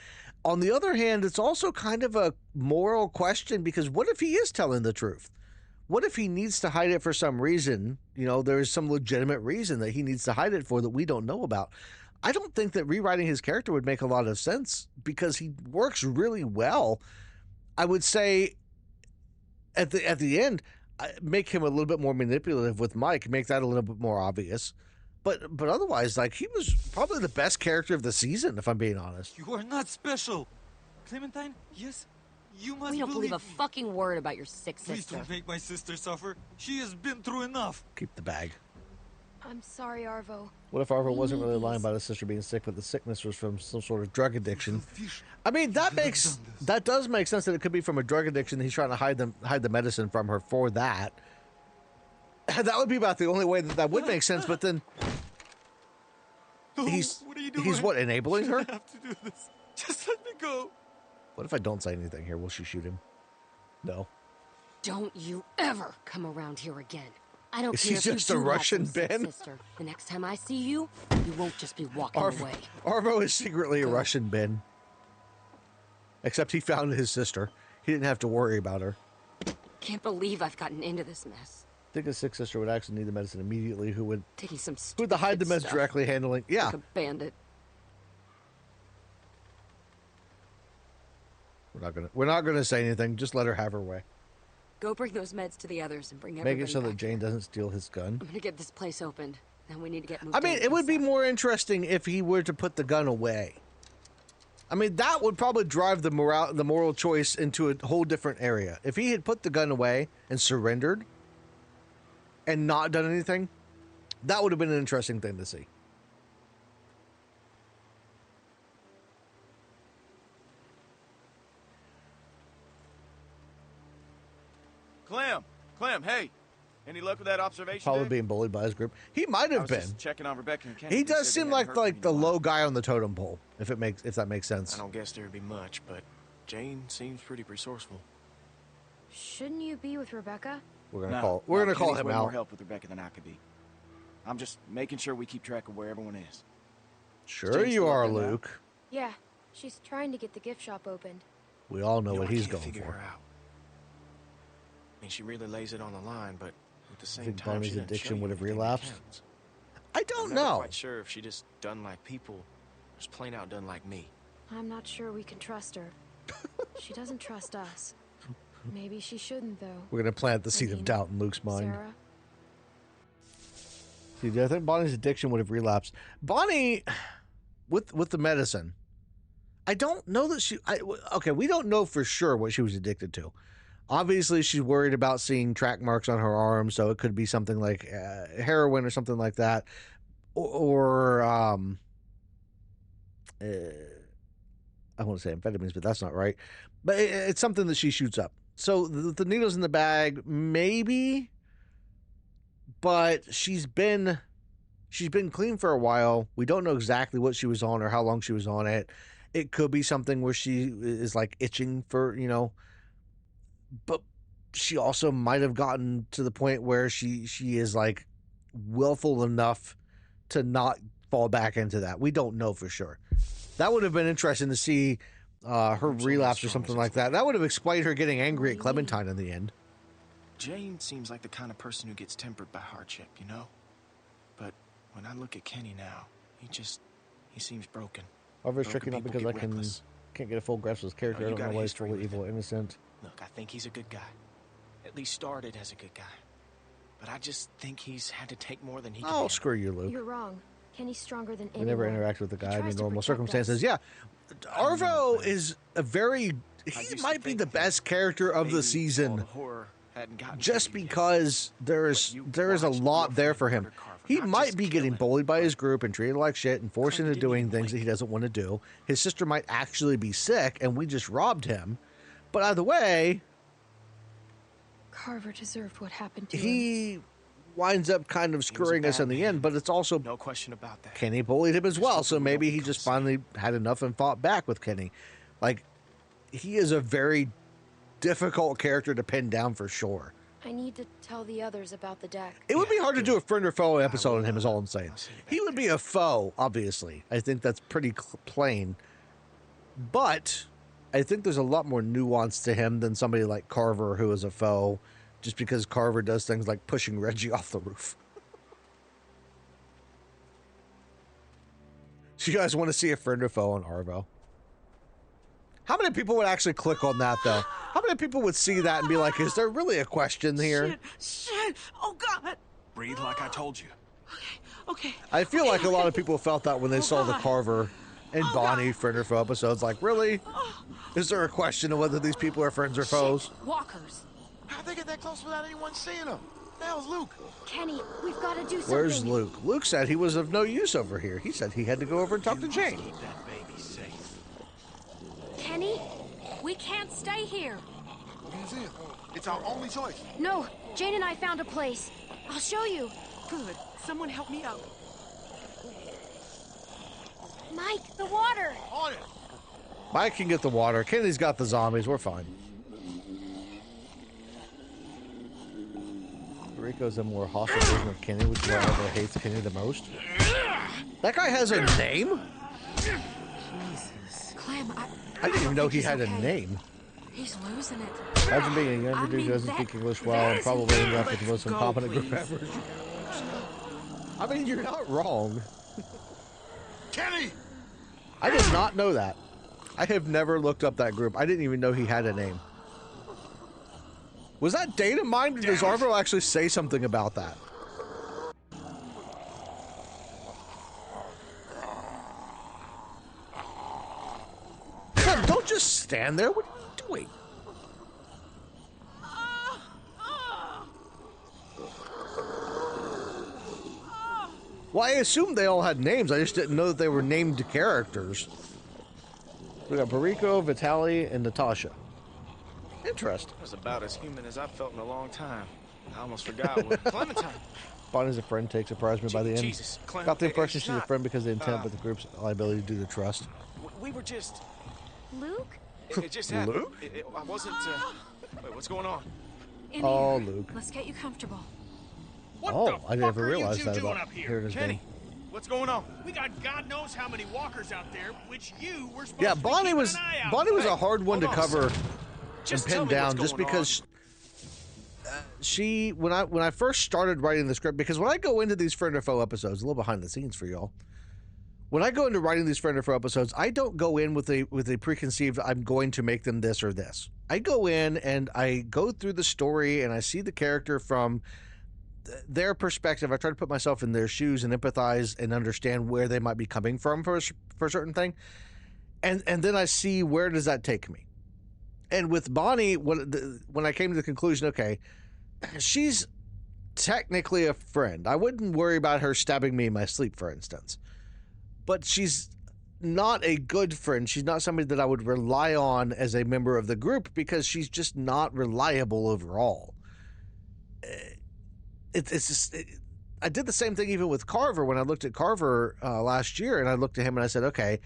on the other hand, it's also kind of a moral question because what if he is telling the truth? What if he needs to hide it for some reason? You know, there's some legitimate reason that he needs to hide it for that we don't know about. I don't think that rewriting his character would make a lot of sense because he works really well. I would say at the end, make him a little bit more manipulative with Mike, make that a little bit more obvious. But otherwise, like, he was probably the best character of the season, if I'm being honest. You are not special. Clementine, yes, you must We don't believe a me. fucking word about your sick Please sister. don't make my sister suffer. She has been through enough. Keep the bag. I'm sorry, Arvo. What if Arvo We wasn't need really lying these. about his sister being sick, but the sickness was from some sort of drug addiction? Fish. I mean, that could have makes done this. that does make sense that it could be from a drug addiction. He's trying to hide the medicine from her for that. That would be about the only way that would make sense. But then No, he's what are you doing? he's what, enabling You her? don't have to do this. Just let me go. What if I don't say anything here? Will she shoot him? No. Don't you ever come around here again. I don't Is care he if you just a do have Russian some sick Ben? sister. The next time I see you, you won't just be walking away. Arvo is secretly a Russian Ben. Except he found his sister. He didn't have to worry about her. Can't believe I've gotten into this mess. I think his sick sister would actually need the medicine immediately. Who would Taking some the hide the stupid meds stuff. directly handling? Yeah. Like a bandit. We're not gonna say anything. Just let her have her way. Go bring those meds to the others and bring Make everybody it so that back Jane here. doesn't steal his gun. I'm gonna get this place opened. Then we need to get moved I mean, in it would be ASAP. more interesting if he were to put the gun away. I mean, that would probably drive the moral choice into a whole different area. If he had put the gun away and surrendered and not done anything, that would have been an interesting thing to see. Clem, hey. Any luck with that observation Probably deck? being bullied by his group. He might I have was been. just checking on Rebecca and Kenny. He They does said they seem hadn't like heard from the you in a while. low guy on the totem pole, if that makes sense. I don't guess there'd be much, but Jane seems pretty resourceful. Shouldn't you be with Rebecca? We're gonna call Kenny's him way more out. help with Rebecca than I could be. I'm just making sure we keep track of where everyone is. Sure Jane's you still up are, there now? Luke. Yeah, she's trying to get the gift shop opened. We all know You what I he's can't going figure for. her out. I mean, she really lays it on the line, but at the same think time, Barney's she doesn't addiction show you would have everything that relapsed? counts. I don't I'm never know. quite sure if she just done like people, or just plain out done like me. I'm not sure we can trust her. She doesn't trust us. Maybe she shouldn't, though. We're gonna plant the I seed of mean, doubt in Luke's mind. Sarah? See, I think Bonnie's addiction would have relapsed. Bonnie, with the medicine, I don't know that okay, we don't know for sure what she was addicted to. Obviously, she's worried about seeing track marks on her arm, so it could be something like heroin or something like that, or I want to say amphetamines, but that's not right. But it's something that she shoots up. So the needles in the bag, maybe, but she's been clean for a while. We don't know exactly what she was on or how long she was on it. It could be something where she is like itching for, but she also might have gotten to the point where she is like willful enough to not fall back into that. We don't know for sure. That would have been interesting to see her relapse or something like that. That would have explained her getting angry at Clementine in the end. Jane seems like the kind of person who gets tempered by hardship, you know? But when I look at Kenny now, he seems broken. However, it's Broken tricky not people because get I reckless. can't get a full grasp of his character. Oh, I you don't know got a why he's history fully with evil or innocent. Look, I think he's a good guy. At least started as a good guy. But I just think he's had to take more than he can Oh, handle. screw you, Luke. You're wrong. Kenny's stronger than We anyone. never interact with the He guy tries in to normal protect circumstances. us. Yeah, Arvo is a very. He might be the best character of the season, just because there is a lot there for him. He might be getting bullied by his group and treated like shit and forced into doing things that he doesn't want to do. His sister might actually be sick, and we just robbed him. But either way, Carver deserved what happened to him. he winds up kind of screwing us in the end, but it's also No question about that. Kenny bullied him as well, so maybe he just finally had enough and fought back with Kenny. Like, he is a very difficult character to pin down for sure. I need to tell the others about the deck. It would be hard to do a friend or foe episode on him, is all I'm saying. He would be a foe, obviously. I think that's pretty plain. But I think there's a lot more nuance to him than somebody like Carver, who is a foe, just because Carver does things like pushing Reggie off the roof. So you guys want to see a friend or foe on Arvo? How many people would actually click on that, though? How many people would see that and be like, is there really a question here? Shit! Oh God! Breathe like I told you. Okay. I feel like a lot of people felt that when they saw the Carver and Bonnie friend or foe episodes. Like, really? Is there a question of whether these people are friends or foes? Walkers. How'd they get that close without anyone seeing them? The hell's Luke? Kenny, we've got to do something. Where's Luke? Luke said he was of no use over here. He said he had to go over and talk to Jane. Keep that baby safe. Kenny? We can't stay here. Museum. It's our only choice. No, Jane and I found a place. I'll show you. Good. Someone help me out. Mike, the water. On it. Mike can get the water. Kenny's got the zombies. We're fine. Rico's a more hostile version of Kenny, which is why Arvo hates Kenny the most. That guy has a name? Jesus. Clem, I didn't even know he he's had a okay. name. He's losing it. Imagine being a younger I dude who mean, doesn't that- speak English well and that probably isn't ended up fair. with the most Let's go, incompetent group please. ever. I mean, you're not wrong. Kenny! I did not know that. I have never looked up that group. I didn't even know he had a name. Was that data mined, or does Arvo actually say something about that? Don't just stand there. What are you doing? Well, I assumed they all had names. I just didn't know that they were named characters. We got Bariko, Vitaly, and Natasha. Interesting. That was about as human as I've felt in a long time. I almost forgot what Clementine. Bonnie's a friend, takes surprised me by the end. Jesus, Clem, Got the impression it's she's a not, friend because of the intent, but the group's liability due to trust. We were just... Luke? It just happened. Luke? I wasn't... Wait, what's going on? Oh, Luke. Let's get you comfortable. Oh, I never realized that about hearing his Kenny, name. what's going on? We got God knows how many walkers out there, which you were supposed Yeah, to be Bonnie keeping was an eye out Bonnie was for. a hard one to hold on a cover second. and Just pin tell me what's down, just going because she when I first started writing the script, because when I go into these Friend or Foe episodes, a little behind the scenes for y'all. When I go into writing these Friend or Foe episodes, I don't go in with a preconceived I'm going to make them this or this. I go in and I go through the story and I see the character from their perspective. I try to put myself in their shoes and empathize and understand where they might be coming from for a certain thing, and then I see where does that take me. And with Bonnie, when I came to the conclusion, okay, she's technically a friend. I wouldn't worry about her stabbing me in my sleep, for instance, but she's not a good friend. She's not somebody that I would rely on as a member of the group because she's just not reliable overall. I did the same thing even with Carver when I looked at Carver last year, and I looked at him and I said, okay,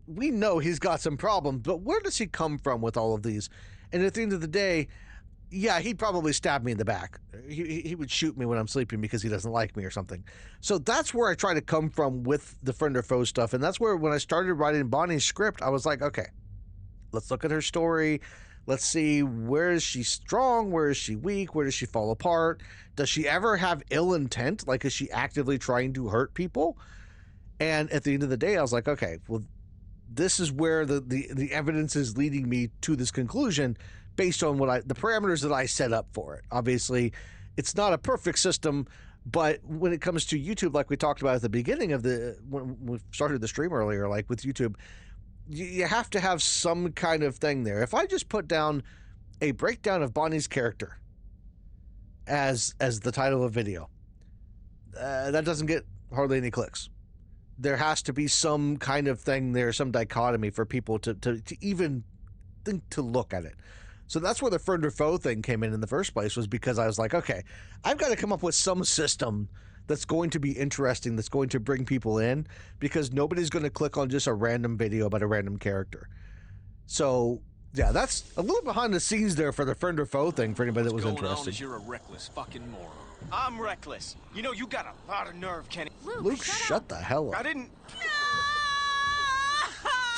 we know he's got some problems, but where does he come from with all of these? And at the end of the day, yeah, he'd probably stab me in the back. He would shoot me when I'm sleeping because he doesn't like me or something. So that's where I try to come from with the Friend or Foe stuff. And that's where when I started writing Bonnie's script, I was like, okay, let's look at her story. Let's see, where is she strong? Where is she weak? Where does she fall apart? Does she ever have ill intent? Like, is she actively trying to hurt people? And at the end of the day, I was like, okay, well, this is where the evidence is leading me to this conclusion based on the parameters that I set up for it. Obviously, it's not a perfect system, but when it comes to YouTube, like we talked about at the beginning of when we started the stream earlier, like with YouTube, you have to have some kind of thing there. If I just put down a breakdown of Bonnie's character as the title of a video, that doesn't get hardly any clicks. There has to be some kind of thing there, some dichotomy for people to even think to look at it. So that's where the Friend or Foe thing came in the first place, was because I was like, okay, I've got to come up with some system that's going to be interesting, that's going to bring people in, because nobody's going to click on just a random video about a random character. So, yeah, that's a little behind the scenes there for the Friend or Foe thing for anybody that was interested. You're a reckless fucking moron. I'm reckless. You know, you got a lot of nerve, Kenny. Luke, shut the hell up. I didn't...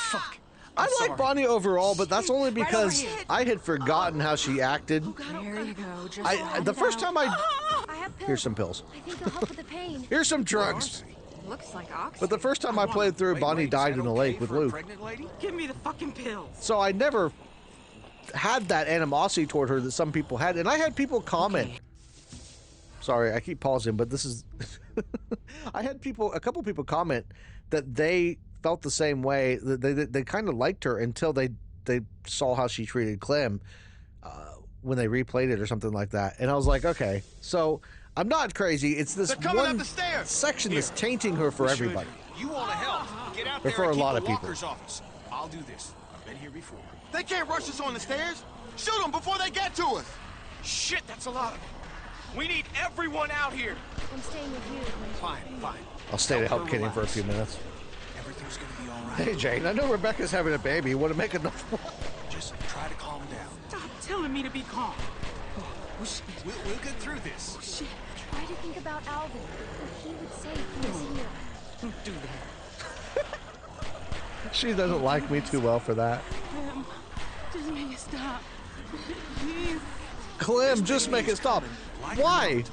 Fuck. I like Bonnie overall, but that's only because I had forgotten how she acted. There you go. Just the first time I have pills. Here's some pills. I think they'll help with the pain. Here's some drugs. looks like oxygen. But the first time I played through, Bonnie died in the lake with Luke. Give me the fucking pills. So I never had that animosity toward her that some people had, and I had people comment. Okay. Sorry, I keep pausing, but this is. I had a couple people comment that they felt the same way. That they kind of liked her until they saw how she treated Clem when they replayed it or something like that, and I was like, okay, so I'm not crazy. It's this one section that's tainting her for everybody. You want to help? Get out there there and a lot keep of the people. walker's office. I'll do this. I've been here before. They can't rush us on the stairs. Shoot them before they get to us. Shit, that's a lot of them. We need everyone out here. I'm staying with you. Fine. I'll stay to help Kitty for a few minutes. Everything's gonna be all right. Hey, Jane, I know Rebecca's having a baby. You want to make enough? Just try to calm down. Stop telling me to be calm. We'll get through this. Oh, shit. Try to think about Alvin. What he would say if he was here. Don't do that. She doesn't like me too well for that. Clem, just make it stop. Please. Clem, just make it stop. Why?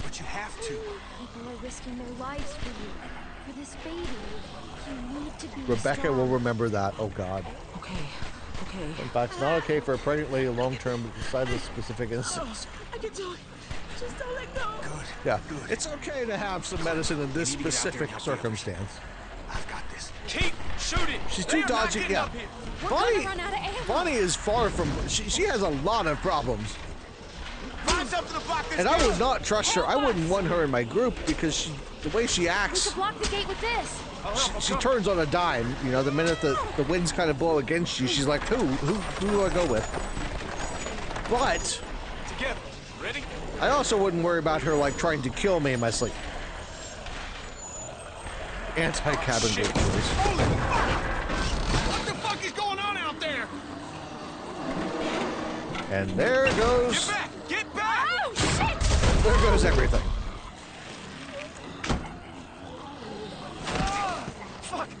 But you have to. People are risking their lives for you. For this baby. You need to be Rebecca strong. will remember that. Oh, God. Okay. In fact, it's not okay for a pregnant lady long-term beside the specific instance. I can talk. Just don't let go. Good. Yeah. It's okay to have some medicine in this specific circumstance. I've got this. Keep Shoot it. She's They too are not dodgy. getting Yeah. up here. We're Bonnie, gonna run out of ammo. Bonnie is far from. She has a lot of problems, Find something to block this and I gate. would not trust her. I wouldn't want her in my group because the way she We acts, could block the gate with this. she turns on a dime. You know, the minute the winds kind of blow against you, she's like, who do I go with? But Together. Ready? I also wouldn't worry about her like trying to kill me in my sleep. Anti-cabin Shit. gate boys. Holy fuck! What the fuck is going on out there? And there goes. Get back! Get back! Oh, shit! There goes everything.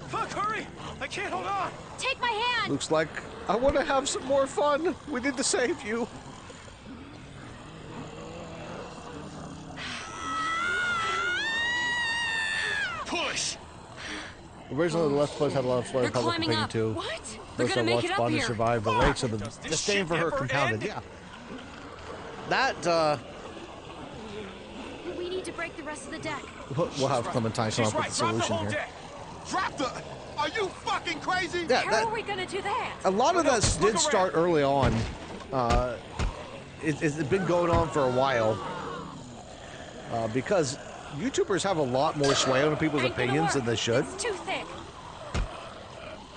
Fuck, hurry! I can't hold on! Take my hand! Looks like I want to have some more fun. We need to save you. Push! Originally, the Let's Plays had a lot of slow They're public climbing opinion up. too. What? They're Those gonna that make it watched up Bonnie here. survive the rates of the Does this disdain shit for her ever compounded. end? Yeah. That We need to break the rest of the deck. we'll have Clementine come She's up with right. a Drop the solution whole here. deck. Drop the. Are you fucking crazy? Yeah, How are we gonna do that? a lot of that Look did start early on. It's been going on for a while because YouTubers have a lot more sway on people's Ain't gonna opinions work. than they should, It's too thick.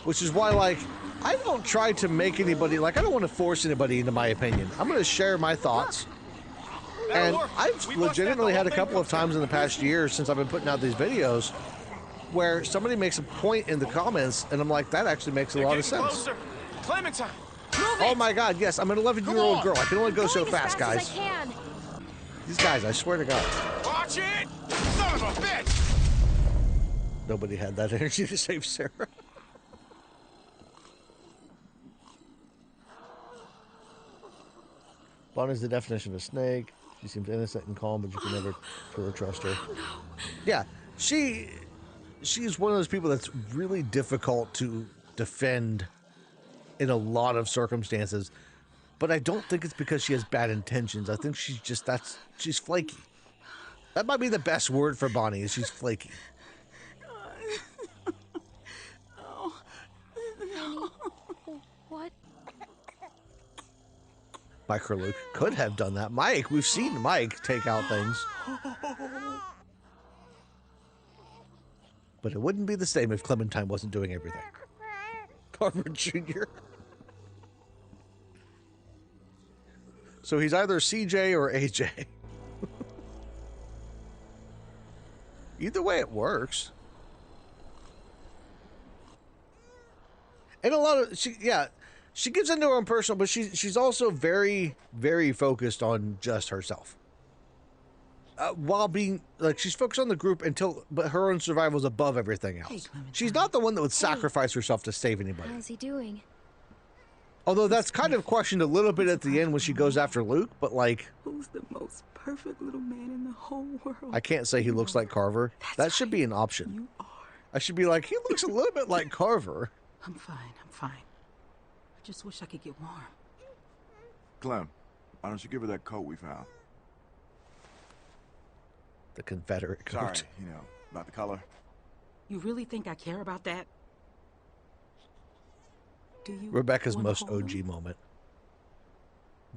which is why, like, I don't try to make anybody, like, I don't want to force anybody into my opinion. I'm going to share my thoughts. And I've legitimately had a couple of times in the past year since I've been putting out these videos where somebody makes a point in the comments and I'm like, that actually makes a lot of sense. Closer. Clementine! Oh my God, yes, I'm an 11-year-old girl. I can only go so Going as fast, as guys. I can. These guys, I swear to God, Watch it! Son of a bitch! nobody had that energy to save Sarah. Bonnie's the definition of snake. She seems innocent and calm, but you can never truly trust her. Yeah, she's one of those people that's really difficult to defend in a lot of circumstances. But I don't think it's because she has bad intentions. I think she's flaky. That might be the best word for Bonnie, is she's flaky. What? Mike or Luke could have done that. Mike, we've seen Mike take out things. But it wouldn't be the same if Clementine wasn't doing everything. Carver Jr. So he's either CJ or AJ. Either way, it works. And a lot of she gives into her own personal, but she's also very, very focused on just herself. While being like, she's focused on the group but her own survival is above everything else. She's not the one that would sacrifice herself to save anybody. How's he doing? Although that's kind of questioned a little bit at the end when she goes after Luke, but like, Who's the most perfect little man in the whole world? I can't say he looks like Carver. That should be an option. You are. I should be like, he looks a little bit like Carver. I'm fine. I just wish I could get warm. Clem, why don't you give her that coat we found? The Confederate coat. Sorry, about the color. You really think I care about that? Do you? Rebecca's wanna most hold OG him? moment.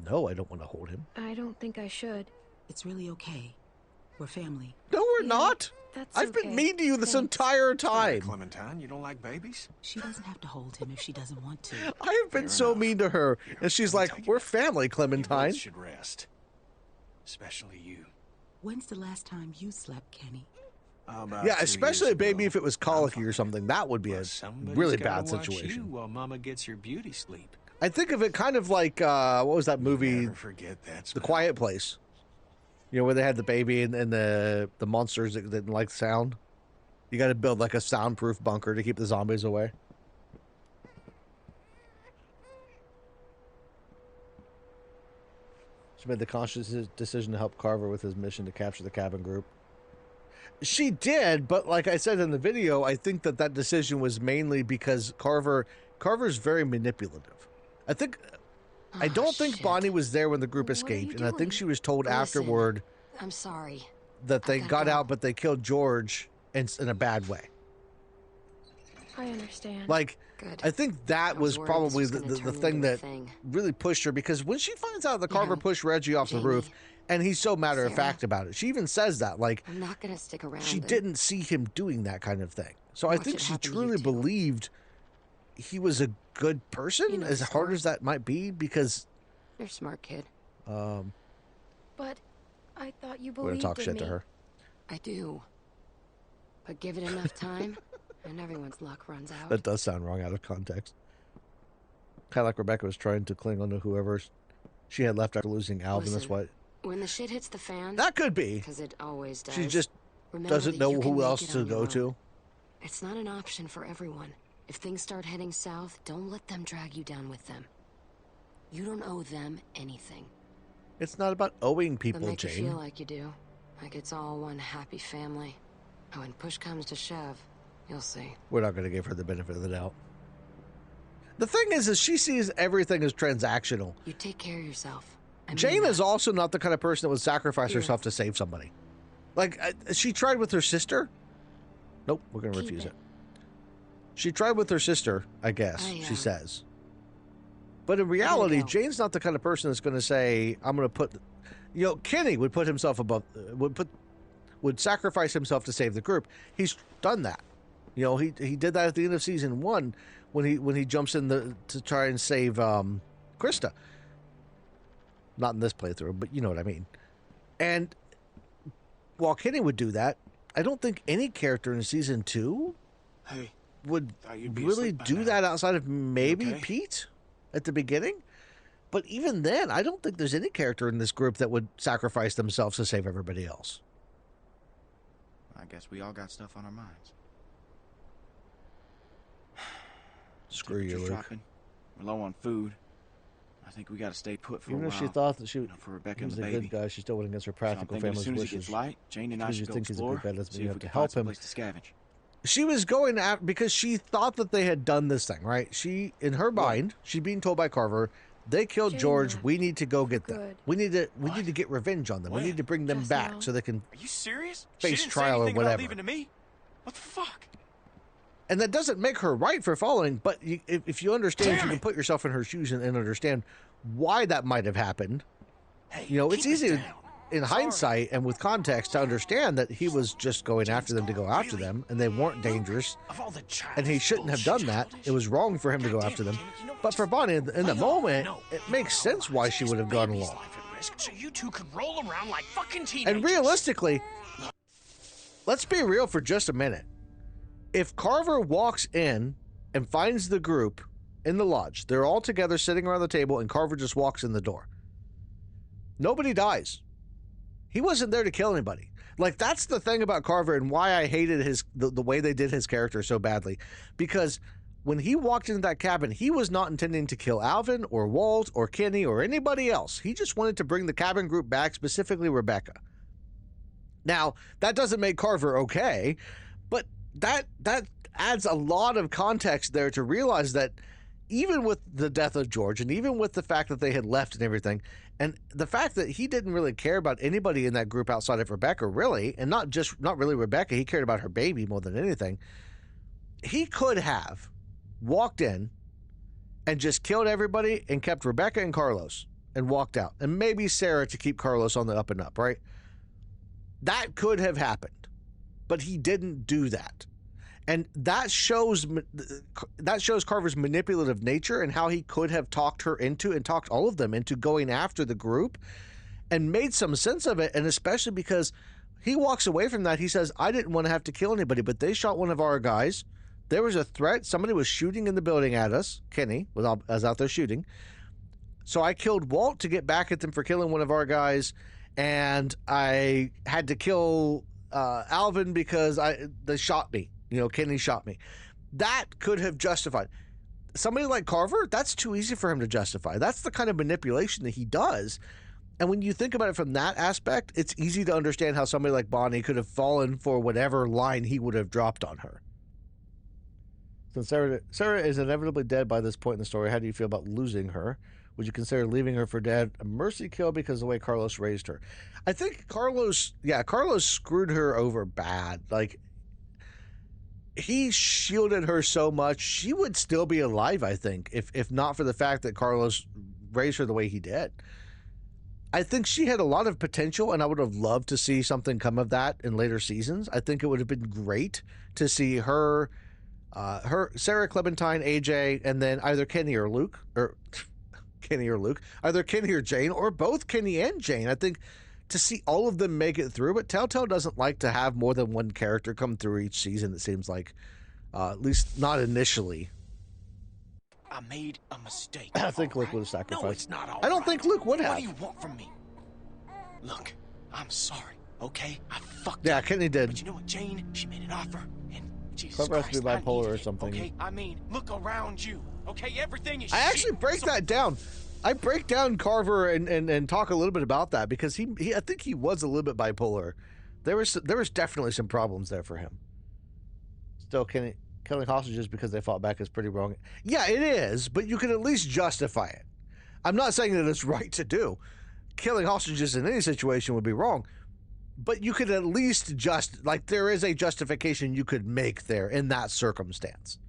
No, I don't want to hold him. I don't think I should. It's really okay. We're family. No, we're Yeah, not. That's I've okay. been mean to you this Thanks. entire time. Clementine, you don't like babies? She doesn't have to hold him if she doesn't want to. I have been so mean to her. And she's like, we're family, You Clementine. both should rest. Especially you. When's the last time you slept, Kenny? About Yeah, 2 especially years baby ago. if it was colicky or something. That would be a Somebody's really gotta bad watch situation. You while Mama gets your beauty sleep. I think of it kind of like, what was that movie? Never forget that The smell. Quiet Place. You know, where they had the baby and the monsters that didn't like sound. You got to build like a soundproof bunker to keep the zombies away. She made the conscious decision to help Carver with his mission to capture the cabin group. She did, but like I said in the video, I think that decision was mainly because Carver's very manipulative. I don't think shit. Bonnie was there when the group What are escaped, you and I think doing? she was told Listen, afterward I'm sorry. that they gotta got go. out, but they killed George in a bad way. I understand. Like, Good. I think that I was was worried probably this was gonna the turn thing into a that thing. really pushed her, because when she finds out that Carver know, pushed Reggie off the roof, Jamie, and he's so matter of Sarah, fact about it, she even says that, like, I'm not gonna stick around. she and didn't see him doing that kind of thing. So I watch think it she happen to you truly too. believed he was a good person, You know as the hard score. as that might be, because You're a smart kid. But I thought you we're gonna believed talk in shit me. to her. I do. But give it enough time, and everyone's luck runs out. That does sound wrong out of context. Kind of like Rebecca was trying to cling on to whoever she had left after losing Alvin. That's Listen, what when the shit hits the fan, that could be. because it always does. She just remember doesn't that know you can who make else it to on your go own. to. It's not an option for everyone. If things start heading south, don't let them drag you down with them. You don't owe them anything. It's not about owing They'll people, make you feel Jane. like you do. Like it's all one happy family. And when push comes to shove, you'll see. We're not going to give her the benefit of the doubt. The thing is she sees everything as transactional. You take care of yourself. I mean Jane that. is also not the kind of person that would sacrifice Here. herself to save somebody. Like, she tried with her sister. Nope, we're going to Keep refuse it. it. She tried with her sister, I guess, she says. But in reality, go. Jane's not the kind of person that's going to say, I'm going to put... You know, Kenny would put himself above... Would sacrifice himself to save the group. He's done that. You know, he did that at the end of season 1 when he jumps in to try and save Krista. Not in this playthrough, but you know what I mean. And while Kenny would do that, I don't think any character in season 2 Hey, would thought you'd be really asleep by do now. that outside of maybe okay? Pete at the beginning. But even then, I don't think there's any character in this group that would sacrifice themselves to save everybody else. I guess we all got stuff on our minds. Screw you, Temperature's Luke. dropping. We're low on food. I think we got to stay put for Even a if while. she thought that she for Rebecca was and a the good baby. guy, she still went against her So I'm practical thinking as family's soon as it wishes. gets light, Jane and I Because you should go think he's a good explore. guy doesn't See mean you if have we to can help find some him. place to scavenge. She was going at because she thought that they had done this thing, right? She, in her mind, she'd been told by Carver, they killed Jane George. left. We need to go get them. Good. We need to get revenge on them. We When? need to bring them Just back now. so they can. Are you serious? Face She didn't trial or say anything whatever. about leaving to me. What the fuck? And that doesn't make her right for following, but if you understand, if you Damn can it. put yourself in her shoes and understand why that might have happened. Hey, You know, it's keep it easy down. in hindsight and with context to understand that he was just going after them to go after them, and they weren't dangerous, Of all the and he shouldn't have done that. It was wrong for him to go after them. But for Bonnie, in the moment, it makes sense why she would have gone Baby's along. life at risk, so you two can roll around like fucking teenagers. And realistically, let's be real for just a minute. If Carver walks in and finds the group in the lodge, they're all together sitting around the table, and Carver just walks in the door. Nobody dies. He wasn't there to kill anybody. Like, that's the thing about Carver and why I hated the way they did his character so badly. Because when he walked into that cabin, he was not intending to kill Alvin or Walt or Kenny or anybody else. He just wanted to bring the cabin group back, specifically Rebecca. Now, that doesn't make Carver okay, but that adds a lot of context there to realize that even with the death of George and even with the fact that they had left and everything, and the fact that he didn't really care about anybody in that group outside of Rebecca, really, and not really Rebecca, he cared about her baby more than anything. He could have walked in and just killed everybody and kept Rebecca and Carlos and walked out, and maybe Sarah to keep Carlos on the up and up, right? That could have happened, but he didn't do that. And that shows Carver's manipulative nature and how he could have talked her into and talked all of them into going after the group and made some sense of it. And especially because he walks away from that. He says, I didn't want to have to kill anybody, but they shot one of our guys. There was a threat. Somebody was shooting in the building at us. Kenny was out there shooting. So I killed Walt to get back at them for killing one of our guys. And I had to kill Alvin because they shot me. You know, Kenny shot me. That could have justified. Somebody like Carver, that's too easy for him to justify. That's the kind of manipulation that he does. And when you think about it from that aspect, it's easy to understand how somebody like Bonnie could have fallen for whatever line he would have dropped on her. Since Sarah is inevitably dead by this point in the story, how do you feel about losing her? Would you consider leaving her for dead a mercy kill because of the way Carlos raised her? I think Carlos screwed her over bad. Like, he shielded her so much, she would still be alive, I think, if not for the fact that Carlos raised her the way he did. I think she had a lot of potential, and I would have loved to see something come of that in later seasons. I think it would have been great to see her, Sarah, Clementine, AJ, and then either Kenny or Luke, either Kenny or Jane, or both Kenny and Jane. I think to see all of them make it through, but Telltale doesn't like to have more than one character come through each season, it seems like. At least not initially. I made a mistake. I think Luke would have sacrificed. No, it's not all I don't think Luke would have. What do you want from me? Look, I'm sorry, okay? I fucked up. Yeah, Kenny did. But you know what, Jane? She made an offer, and Jesus Clever has to be Christ, I bipolar needed or it, something. Okay, I mean, look around you. Okay, everything is I shit. actually break that down. I break down Carver and talk a little bit about that because he I think he was a little bit bipolar. There was definitely some problems there for him. Still, killing hostages because they fought back is pretty wrong. Yeah, it is, but you can at least justify it. I'm not saying that it's right to do. Killing hostages in any situation would be wrong, but you could at least there is a justification you could make there in that circumstance.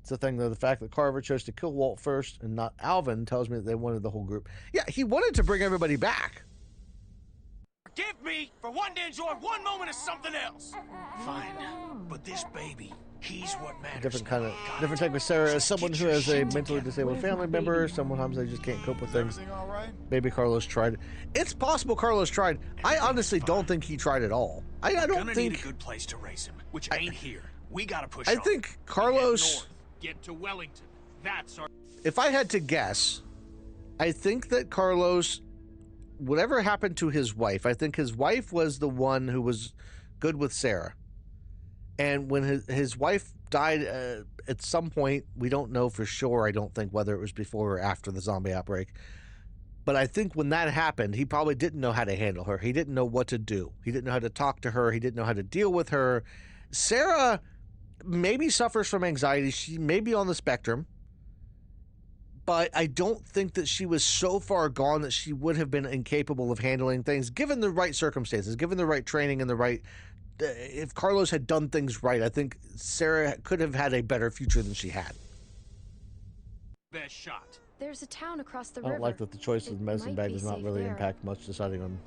It's the thing, though, the fact that Carver chose to kill Walt first and not Alvin tells me that they wanted the whole group. Yeah, he wanted to bring everybody back. Forgive me for wanting to enjoy one moment of something else. Fine, but this baby, he's what matters. Different type of Sarah is someone who has a mentally disabled family member. Sometimes they just can't cope with things. Maybe Carlos tried. It's possible Carlos tried. I honestly don't think he tried at all. I don't think. Need a good place to raise him, which ain't here. We gotta push. I think Carlos. Get to Wellington. That's our. If I had to guess, I think that Carlos, whatever happened to his wife, I think his wife was the one who was good with Sarah. And when his wife died at some point, we don't know for sure, I don't think, whether it was before or after the zombie outbreak. But I think when that happened, he probably didn't know how to handle her. He didn't know what to do. He didn't know how to talk to her. He didn't know how to deal with her. Sarah maybe suffers from anxiety. She may be on the spectrum. But I don't think that she was so far gone that she would have been incapable of handling things, given the right circumstances, given the right training and the right... if Carlos had done things right, I think Sarah could have had a better future than she had. Best shot. There's a town across the I don't river. like that the choice of the medicine bag does not really impact much deciding on...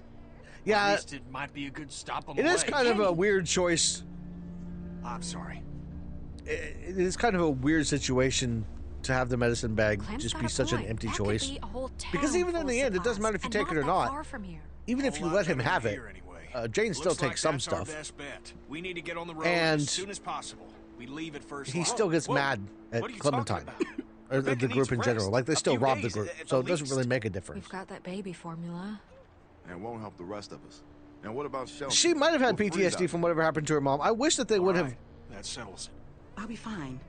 Yeah, at least it might be a good stop on the it is way. kind of a weird choice. I'm sorry. It is kind of a weird situation to have the medicine bag just be such an empty choice. Because even in the end, it doesn't matter if you take it or not. Even if you let him have it, Jane still takes some stuff. We need to get on the road and as soon as possible. We leave at first. He still gets mad at Clementine. Or the group in general. Like, they still rob the group. So it doesn't really make a difference. We've got that baby formula. And it won't help the rest of us. And what about Shelby? She might have had We'll freeze PTSD out. from whatever happened to her mom. I wish that they would have... That settles it. I'll be fine.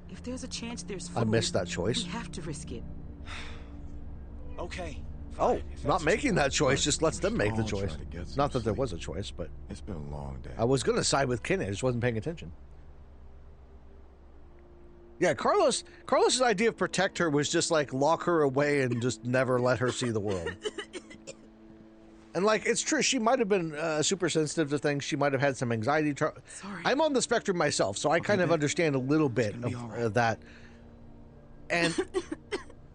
If there's a chance there's food, I missed that choice. we have to risk it. Okay. Oh, not making that choice just lets them make the choice. Not that there was a choice, but... It's been a long day. I was going to side with Kenny. I just wasn't paying attention. Yeah, Carlos's idea of protect her was just like lock her away and just never let her see the world. And like, it's true, she might have been super sensitive to things. She might have had some anxiety. Sorry. I'm on the spectrum myself, so I kind of understand a little bit of that. And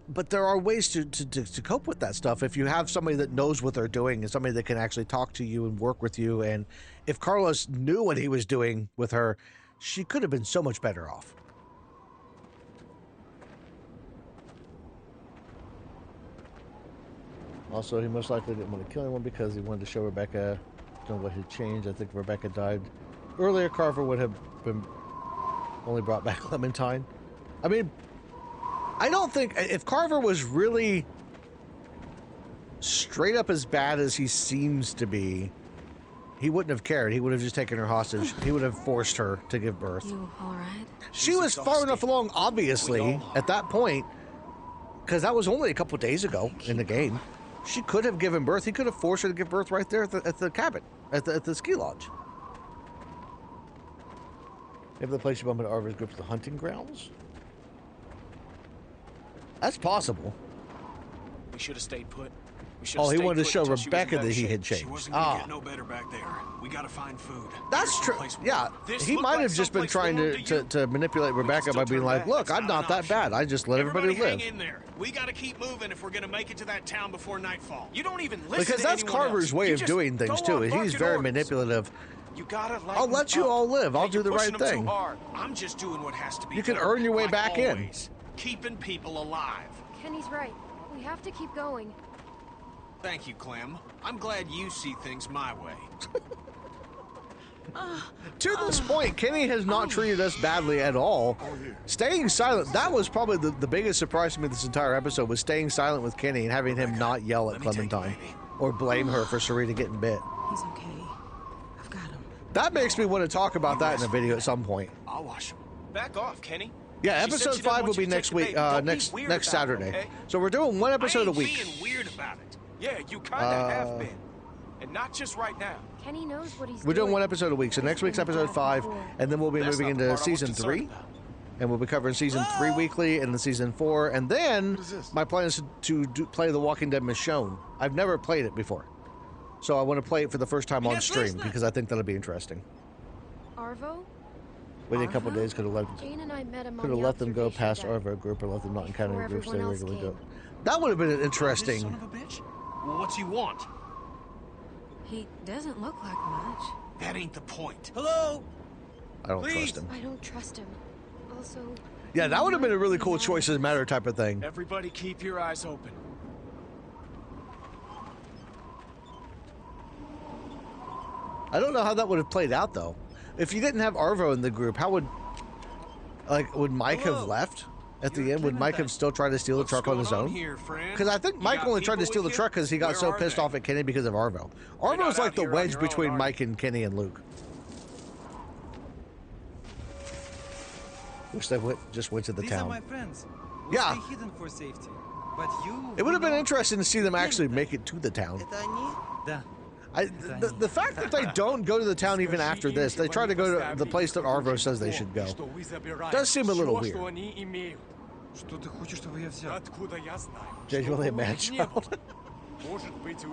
but there are ways to cope with that stuff. If you have somebody that knows what they're doing and somebody that can actually talk to you and work with you. And if Carlos knew what he was doing with her, she could have been so much better off. Also, he most likely didn't want to kill anyone because he wanted to show Rebecca what had changed. I think if Rebecca died earlier, Carver would have been only brought back Clementine. I mean, I don't think... If Carver was really straight up as bad as he seems to be, he wouldn't have cared. He would have just taken her hostage. He would have forced her to give birth. You all right? She was far enough along, obviously, at that point, because that was only a couple days ago in the game. She could have given birth. He could have forced her to give birth right there at the cabin, at the ski lodge. Maybe the place you bump into Arver's group is the hunting grounds? That's possible. We should have stayed put. Oh, he wanted to show Rebecca that he had She changed. wasn't gonna Ah, get no better back there. We gotta find food. that's true. Yeah, he might have just been trying to manipulate Rebecca by being like, look, I'm not that bad. I just let everybody live. Hang in there. We gotta keep moving if we're gonna make it to that town before nightfall. You don't even listen Because to that's anyone Carver's else. way You of just doing things, go too. on He's barking very orders. manipulative. You gotta I'll let you all live. I'll do the right thing. I'm just doing what has to be You can done, earn your way like back in. always. Keeping people alive. Kenny's right. We have to keep going. Thank you, Clem. I'm glad you see things my way. To this point, Kenny has not treated us badly at all. Staying silent, that was probably the biggest surprise to me this entire episode, was staying silent with Kenny and having him not yell at Clementine or blame her for Serena getting bit. He's okay. I've got him. That makes me want to talk about that in a video at some point. I'll wash him. Back off, Kenny. Yeah, She said episode she doesn't 5 will want you be to next take the week, baby. Don't be next weird next about it, Saturday. okay? So we're doing one episode a I week. ain't being weird about it. Yeah, you kinda have been. And not just right now. Kenny knows what he's We're doing doing. one episode a week. So next week's episode 5, and then we'll be That's moving not the into part I was season concerned 3. about. And we'll be covering season 3 weekly and then season 4. And then my plan is to play The Walking Dead Michonne. I've never played it before. So I want to play it for the first time on stream because I think that'll be interesting. Arvo? Waiting a couple of days, could have let Jane and I met him could on have the let them go observation past deck. Arvo group or let them not encounter Before groups they everyone else regularly go. came. That would have been an Son interesting. of a bitch? Well, what's he want? He doesn't look like much. That ain't the point. Hello? I don't trust him. I don't trust him. Also, Yeah, that would have been a really cool choices matter type of thing. Everybody keep your eyes open. I don't know how that would have played out though. If you didn't have Arvo in the group, how would Mike have left at the end? Would Mike have still tried to steal the truck on his own? Because I think Mike only tried to steal the truck because he got so pissed off at Kenny because of Arvo. Arvo's like the wedge between Mike and Kenny and Luke. Wish they just went to the These are town. my friends. We'll Yeah. stay hidden for safety. But you... It would have been know- interesting to see them actually make it to the town. Да. The fact that they don't go to the town even after this, they try to go to the place that Arvo says they should go. Does seem a little weird. Что ты хочешь, чтобы я взял? Откуда я знаю? Genuinely a mad child.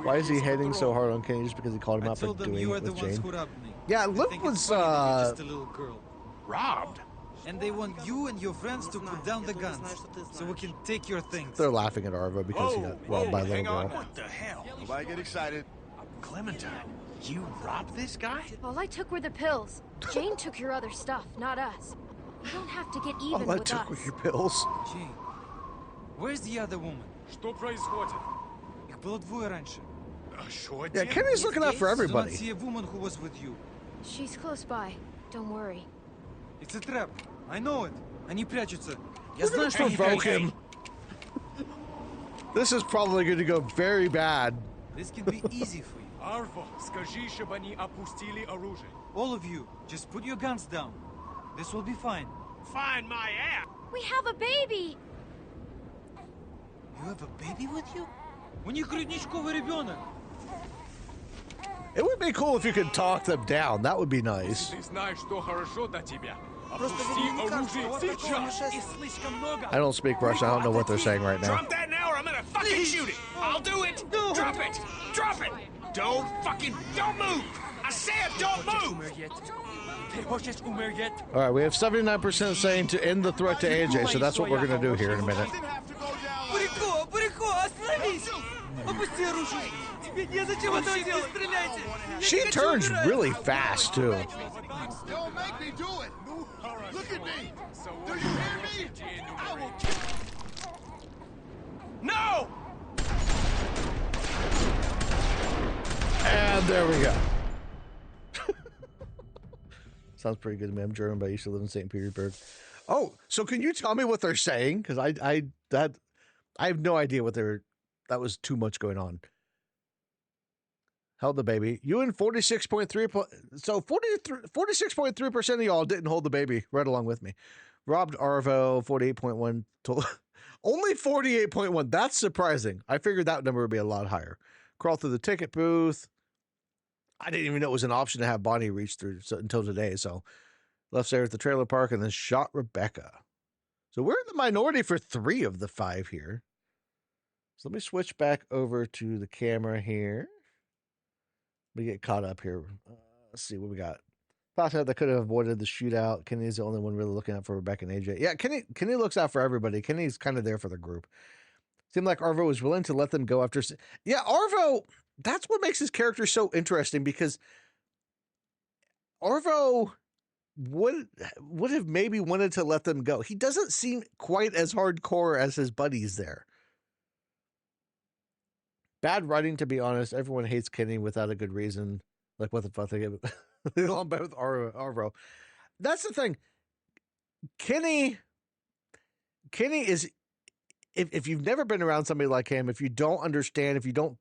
Why is he hating so hard on Kenny just because he called him I out for told them doing you are it the with ones Jane? who robbed me. Yeah, They Luke think was it's funny that you're just a little girl. Robbed? And they want you and your friends to put down the guns, so we can take your things. They're laughing at Arvo because he got robbed by a little girl. What the hell? Nobody get excited. Clementine, you robbed this guy? all I took were the pills. Jane took your other stuff, not us. You don't have to get even All I with took were us. your pills. Jane, where's the other woman? Что происходит? Их было двое раньше. Что Yeah, Kenny's looking out for Do not everybody. see a woman who was with you. She's close by. Don't worry. It's a trap. I know it. Они прячутся. Я We're знаю, gonna что они provoke прячутся. him. This is probably going to go very bad. This can be easy for you. Арво, скажи, чтобы они опустили оружие. All of you, just put your guns down. This will be fine. Find my ass! We have a baby! You have a baby with you? У них грудничковый ребенок. It would be cool if you could talk them down. That would be nice. Ты знаешь, что хорошо для тебя. Опусти оружие сейчас. И слишком много. I don't speak Russian. I don't know what they're saying right now. Drop that now or I'm gonna fucking shoot it! I'll do it! Drop it! Drop it! Don't move! I said don't move! Ты хочешь умереть? All right, we have 79% saying to end the threat to AJ, so that's what we're going to do here in a minute. Парико, остановись! Опусти оружие! Тебе незачем этого делать! Стреляйте! She turns really fast, too. Don't make me do it. Look at me. Do you hear me? I will. No! And there we go. Sounds pretty good to me. I'm German, but I used to live in St. Petersburg. Oh, so can you tell me what they're saying? Because I have no idea what they're. That was too much going on. Held the baby. You and 46.3. So 46.3% of y'all didn't hold the baby right along with me. Robbed Arvo 48.1. Only 48.1. That's surprising. I figured that number would be a lot higher. Crawled through the ticket booth. I didn't even know it was an option to have Bonnie reach through until today. So left Sarah at the trailer park and then shot Rebecca. So we're in the minority for 3 of the 5 here. So let me switch back over to the camera here. We get caught up here. Let's see what we got. Thought that could have avoided the shootout. Kenny's the only one really looking out for Rebecca and AJ. Yeah, Kenny looks out for everybody. Kenny's kind of there for the group. Seemed like Arvo was willing to let them go after. Yeah, Arvo. That's what makes his character so interesting, because Arvo would have maybe wanted to let them go. He doesn't seem quite as hardcore as his buddies there. Bad writing, to be honest. Everyone hates Kenny without a good reason. Like, what the fuck they get along with Arvo. That's the thing. Kenny is, if you've never been around somebody like him, if you don't understand, if you don't,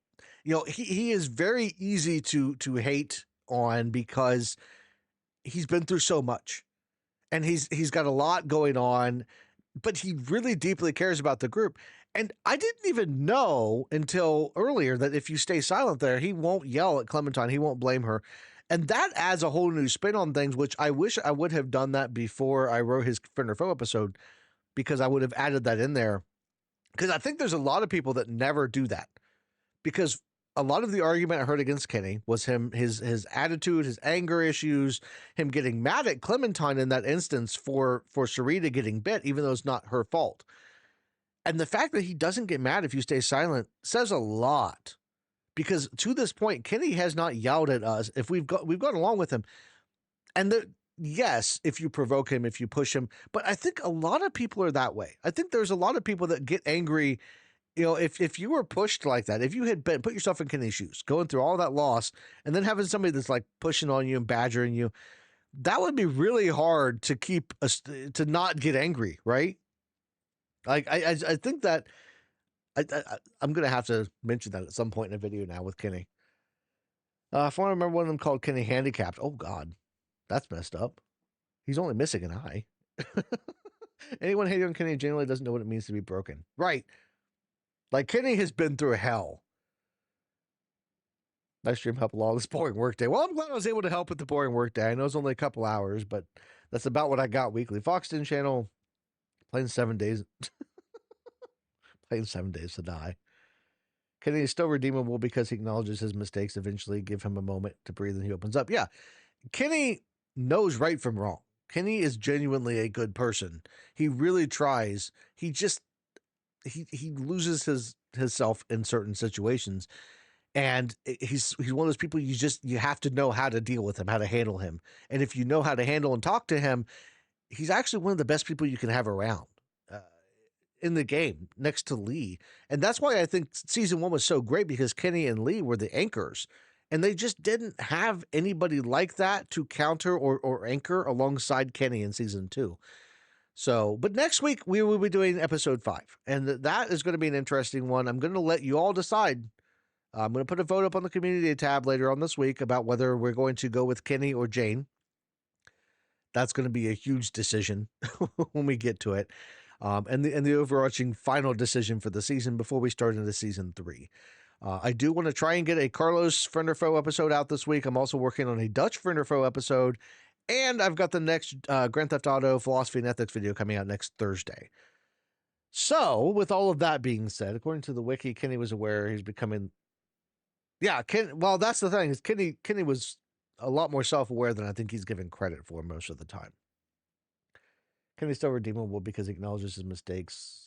he is very easy to hate on, because he's been through so much, and he's got a lot going on, but he really deeply cares about the group. And I didn't even know until earlier that if you stay silent there, he won't yell at Clementine. He won't blame her. And that adds a whole new spin on things, which I wish I would have done that before I wrote his Friend or Foe episode, because I would have added that in there. Because I think there's a lot of people that never do that. Because a lot of the argument I heard against Kenny was his attitude, his anger issues, him getting mad at Clementine in that instance for Sarita getting bit, even though it's not her fault. And the fact that he doesn't get mad if you stay silent says a lot, because to this point, Kenny has not yelled at us if we've gone along with him. And yes, if you provoke him, if you push him, but I think a lot of people are that way. I think there's a lot of people that get angry. If you were pushed like that, if you had put yourself in Kenny's shoes, going through all that loss, and then having somebody that's like pushing on you and badgering you, that would be really hard to keep us to not get angry, right? Like I think that I'm gonna have to mention that at some point in a video now with Kenny. If I remember, one of them called Kenny handicapped. Oh God, that's messed up. He's only missing an eye. Anyone hating on Kenny generally doesn't know what it means to be broken, right? Like, Kenny has been through hell. Nice stream help along this boring workday. Well, I'm glad I was able to help with the boring workday. I know it's only a couple hours, but that's about what I got weekly. Foxton channel, playing 7 days. Playing 7 days to die. Kenny is still redeemable because he acknowledges his mistakes, eventually give him a moment to breathe, and he opens up. Yeah, Kenny knows right from wrong. Kenny is genuinely a good person. He really tries. He just he loses his self in certain situations, and he's one of those people you have to know how to deal with him, how to handle him. And if you know how to handle and talk to him, he's actually one of the best people you can have around in the game, next to Lee. And that's why I think season 1 was so great, because Kenny and Lee were the anchors, and they just didn't have anybody like that to counter or anchor alongside Kenny in season 2. So, but next week we will be doing episode 5, and that is going to be an interesting one. I'm going to let you all decide. I'm going to put a vote up on the community tab later on this week about whether we're going to go with Kenny or Jane. That's going to be a huge decision when we get to it. And the overarching final decision for the season before we start into season 3. I do want to try and get a Carlos Friend or Foe episode out this week. I'm also working on a Dutch Friend or Foe episode. And I've got the next Grand Theft Auto Philosophy and Ethics video coming out next Thursday. So, with all of that being said, according to the wiki, Kenny was aware he's becoming... Yeah, well, that's the thing. Is Kenny was a lot more self-aware than I think he's given credit for most of the time. Kenny's still redeemable because he acknowledges his mistakes.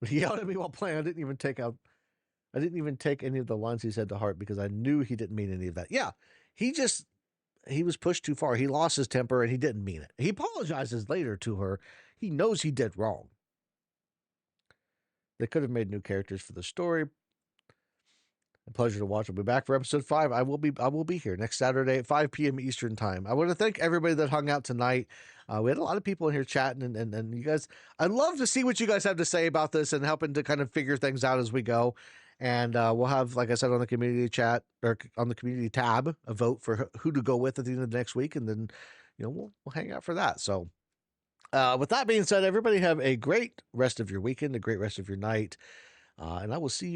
He yelled at me while playing. I didn't even take any of the lines he said to heart, because I knew he didn't mean any of that. Yeah, he was pushed too far. He lost his temper, and he didn't mean it. He apologizes later to her. He knows he did wrong. They could have made new characters for the story. A pleasure to watch. I'll be back for episode 5. I will be here next Saturday at 5 p.m. Eastern time. I want to thank everybody that hung out tonight. We had a lot of people in here chatting, and you guys, I'd love to see what you guys have to say about this and helping to kind of figure things out as we go. And we'll have, like I said, on the community chat or on the community tab, a vote for who to go with at the end of the next week. And then, we'll hang out for that. So with that being said, everybody have a great rest of your weekend, a great rest of your night. And I will see you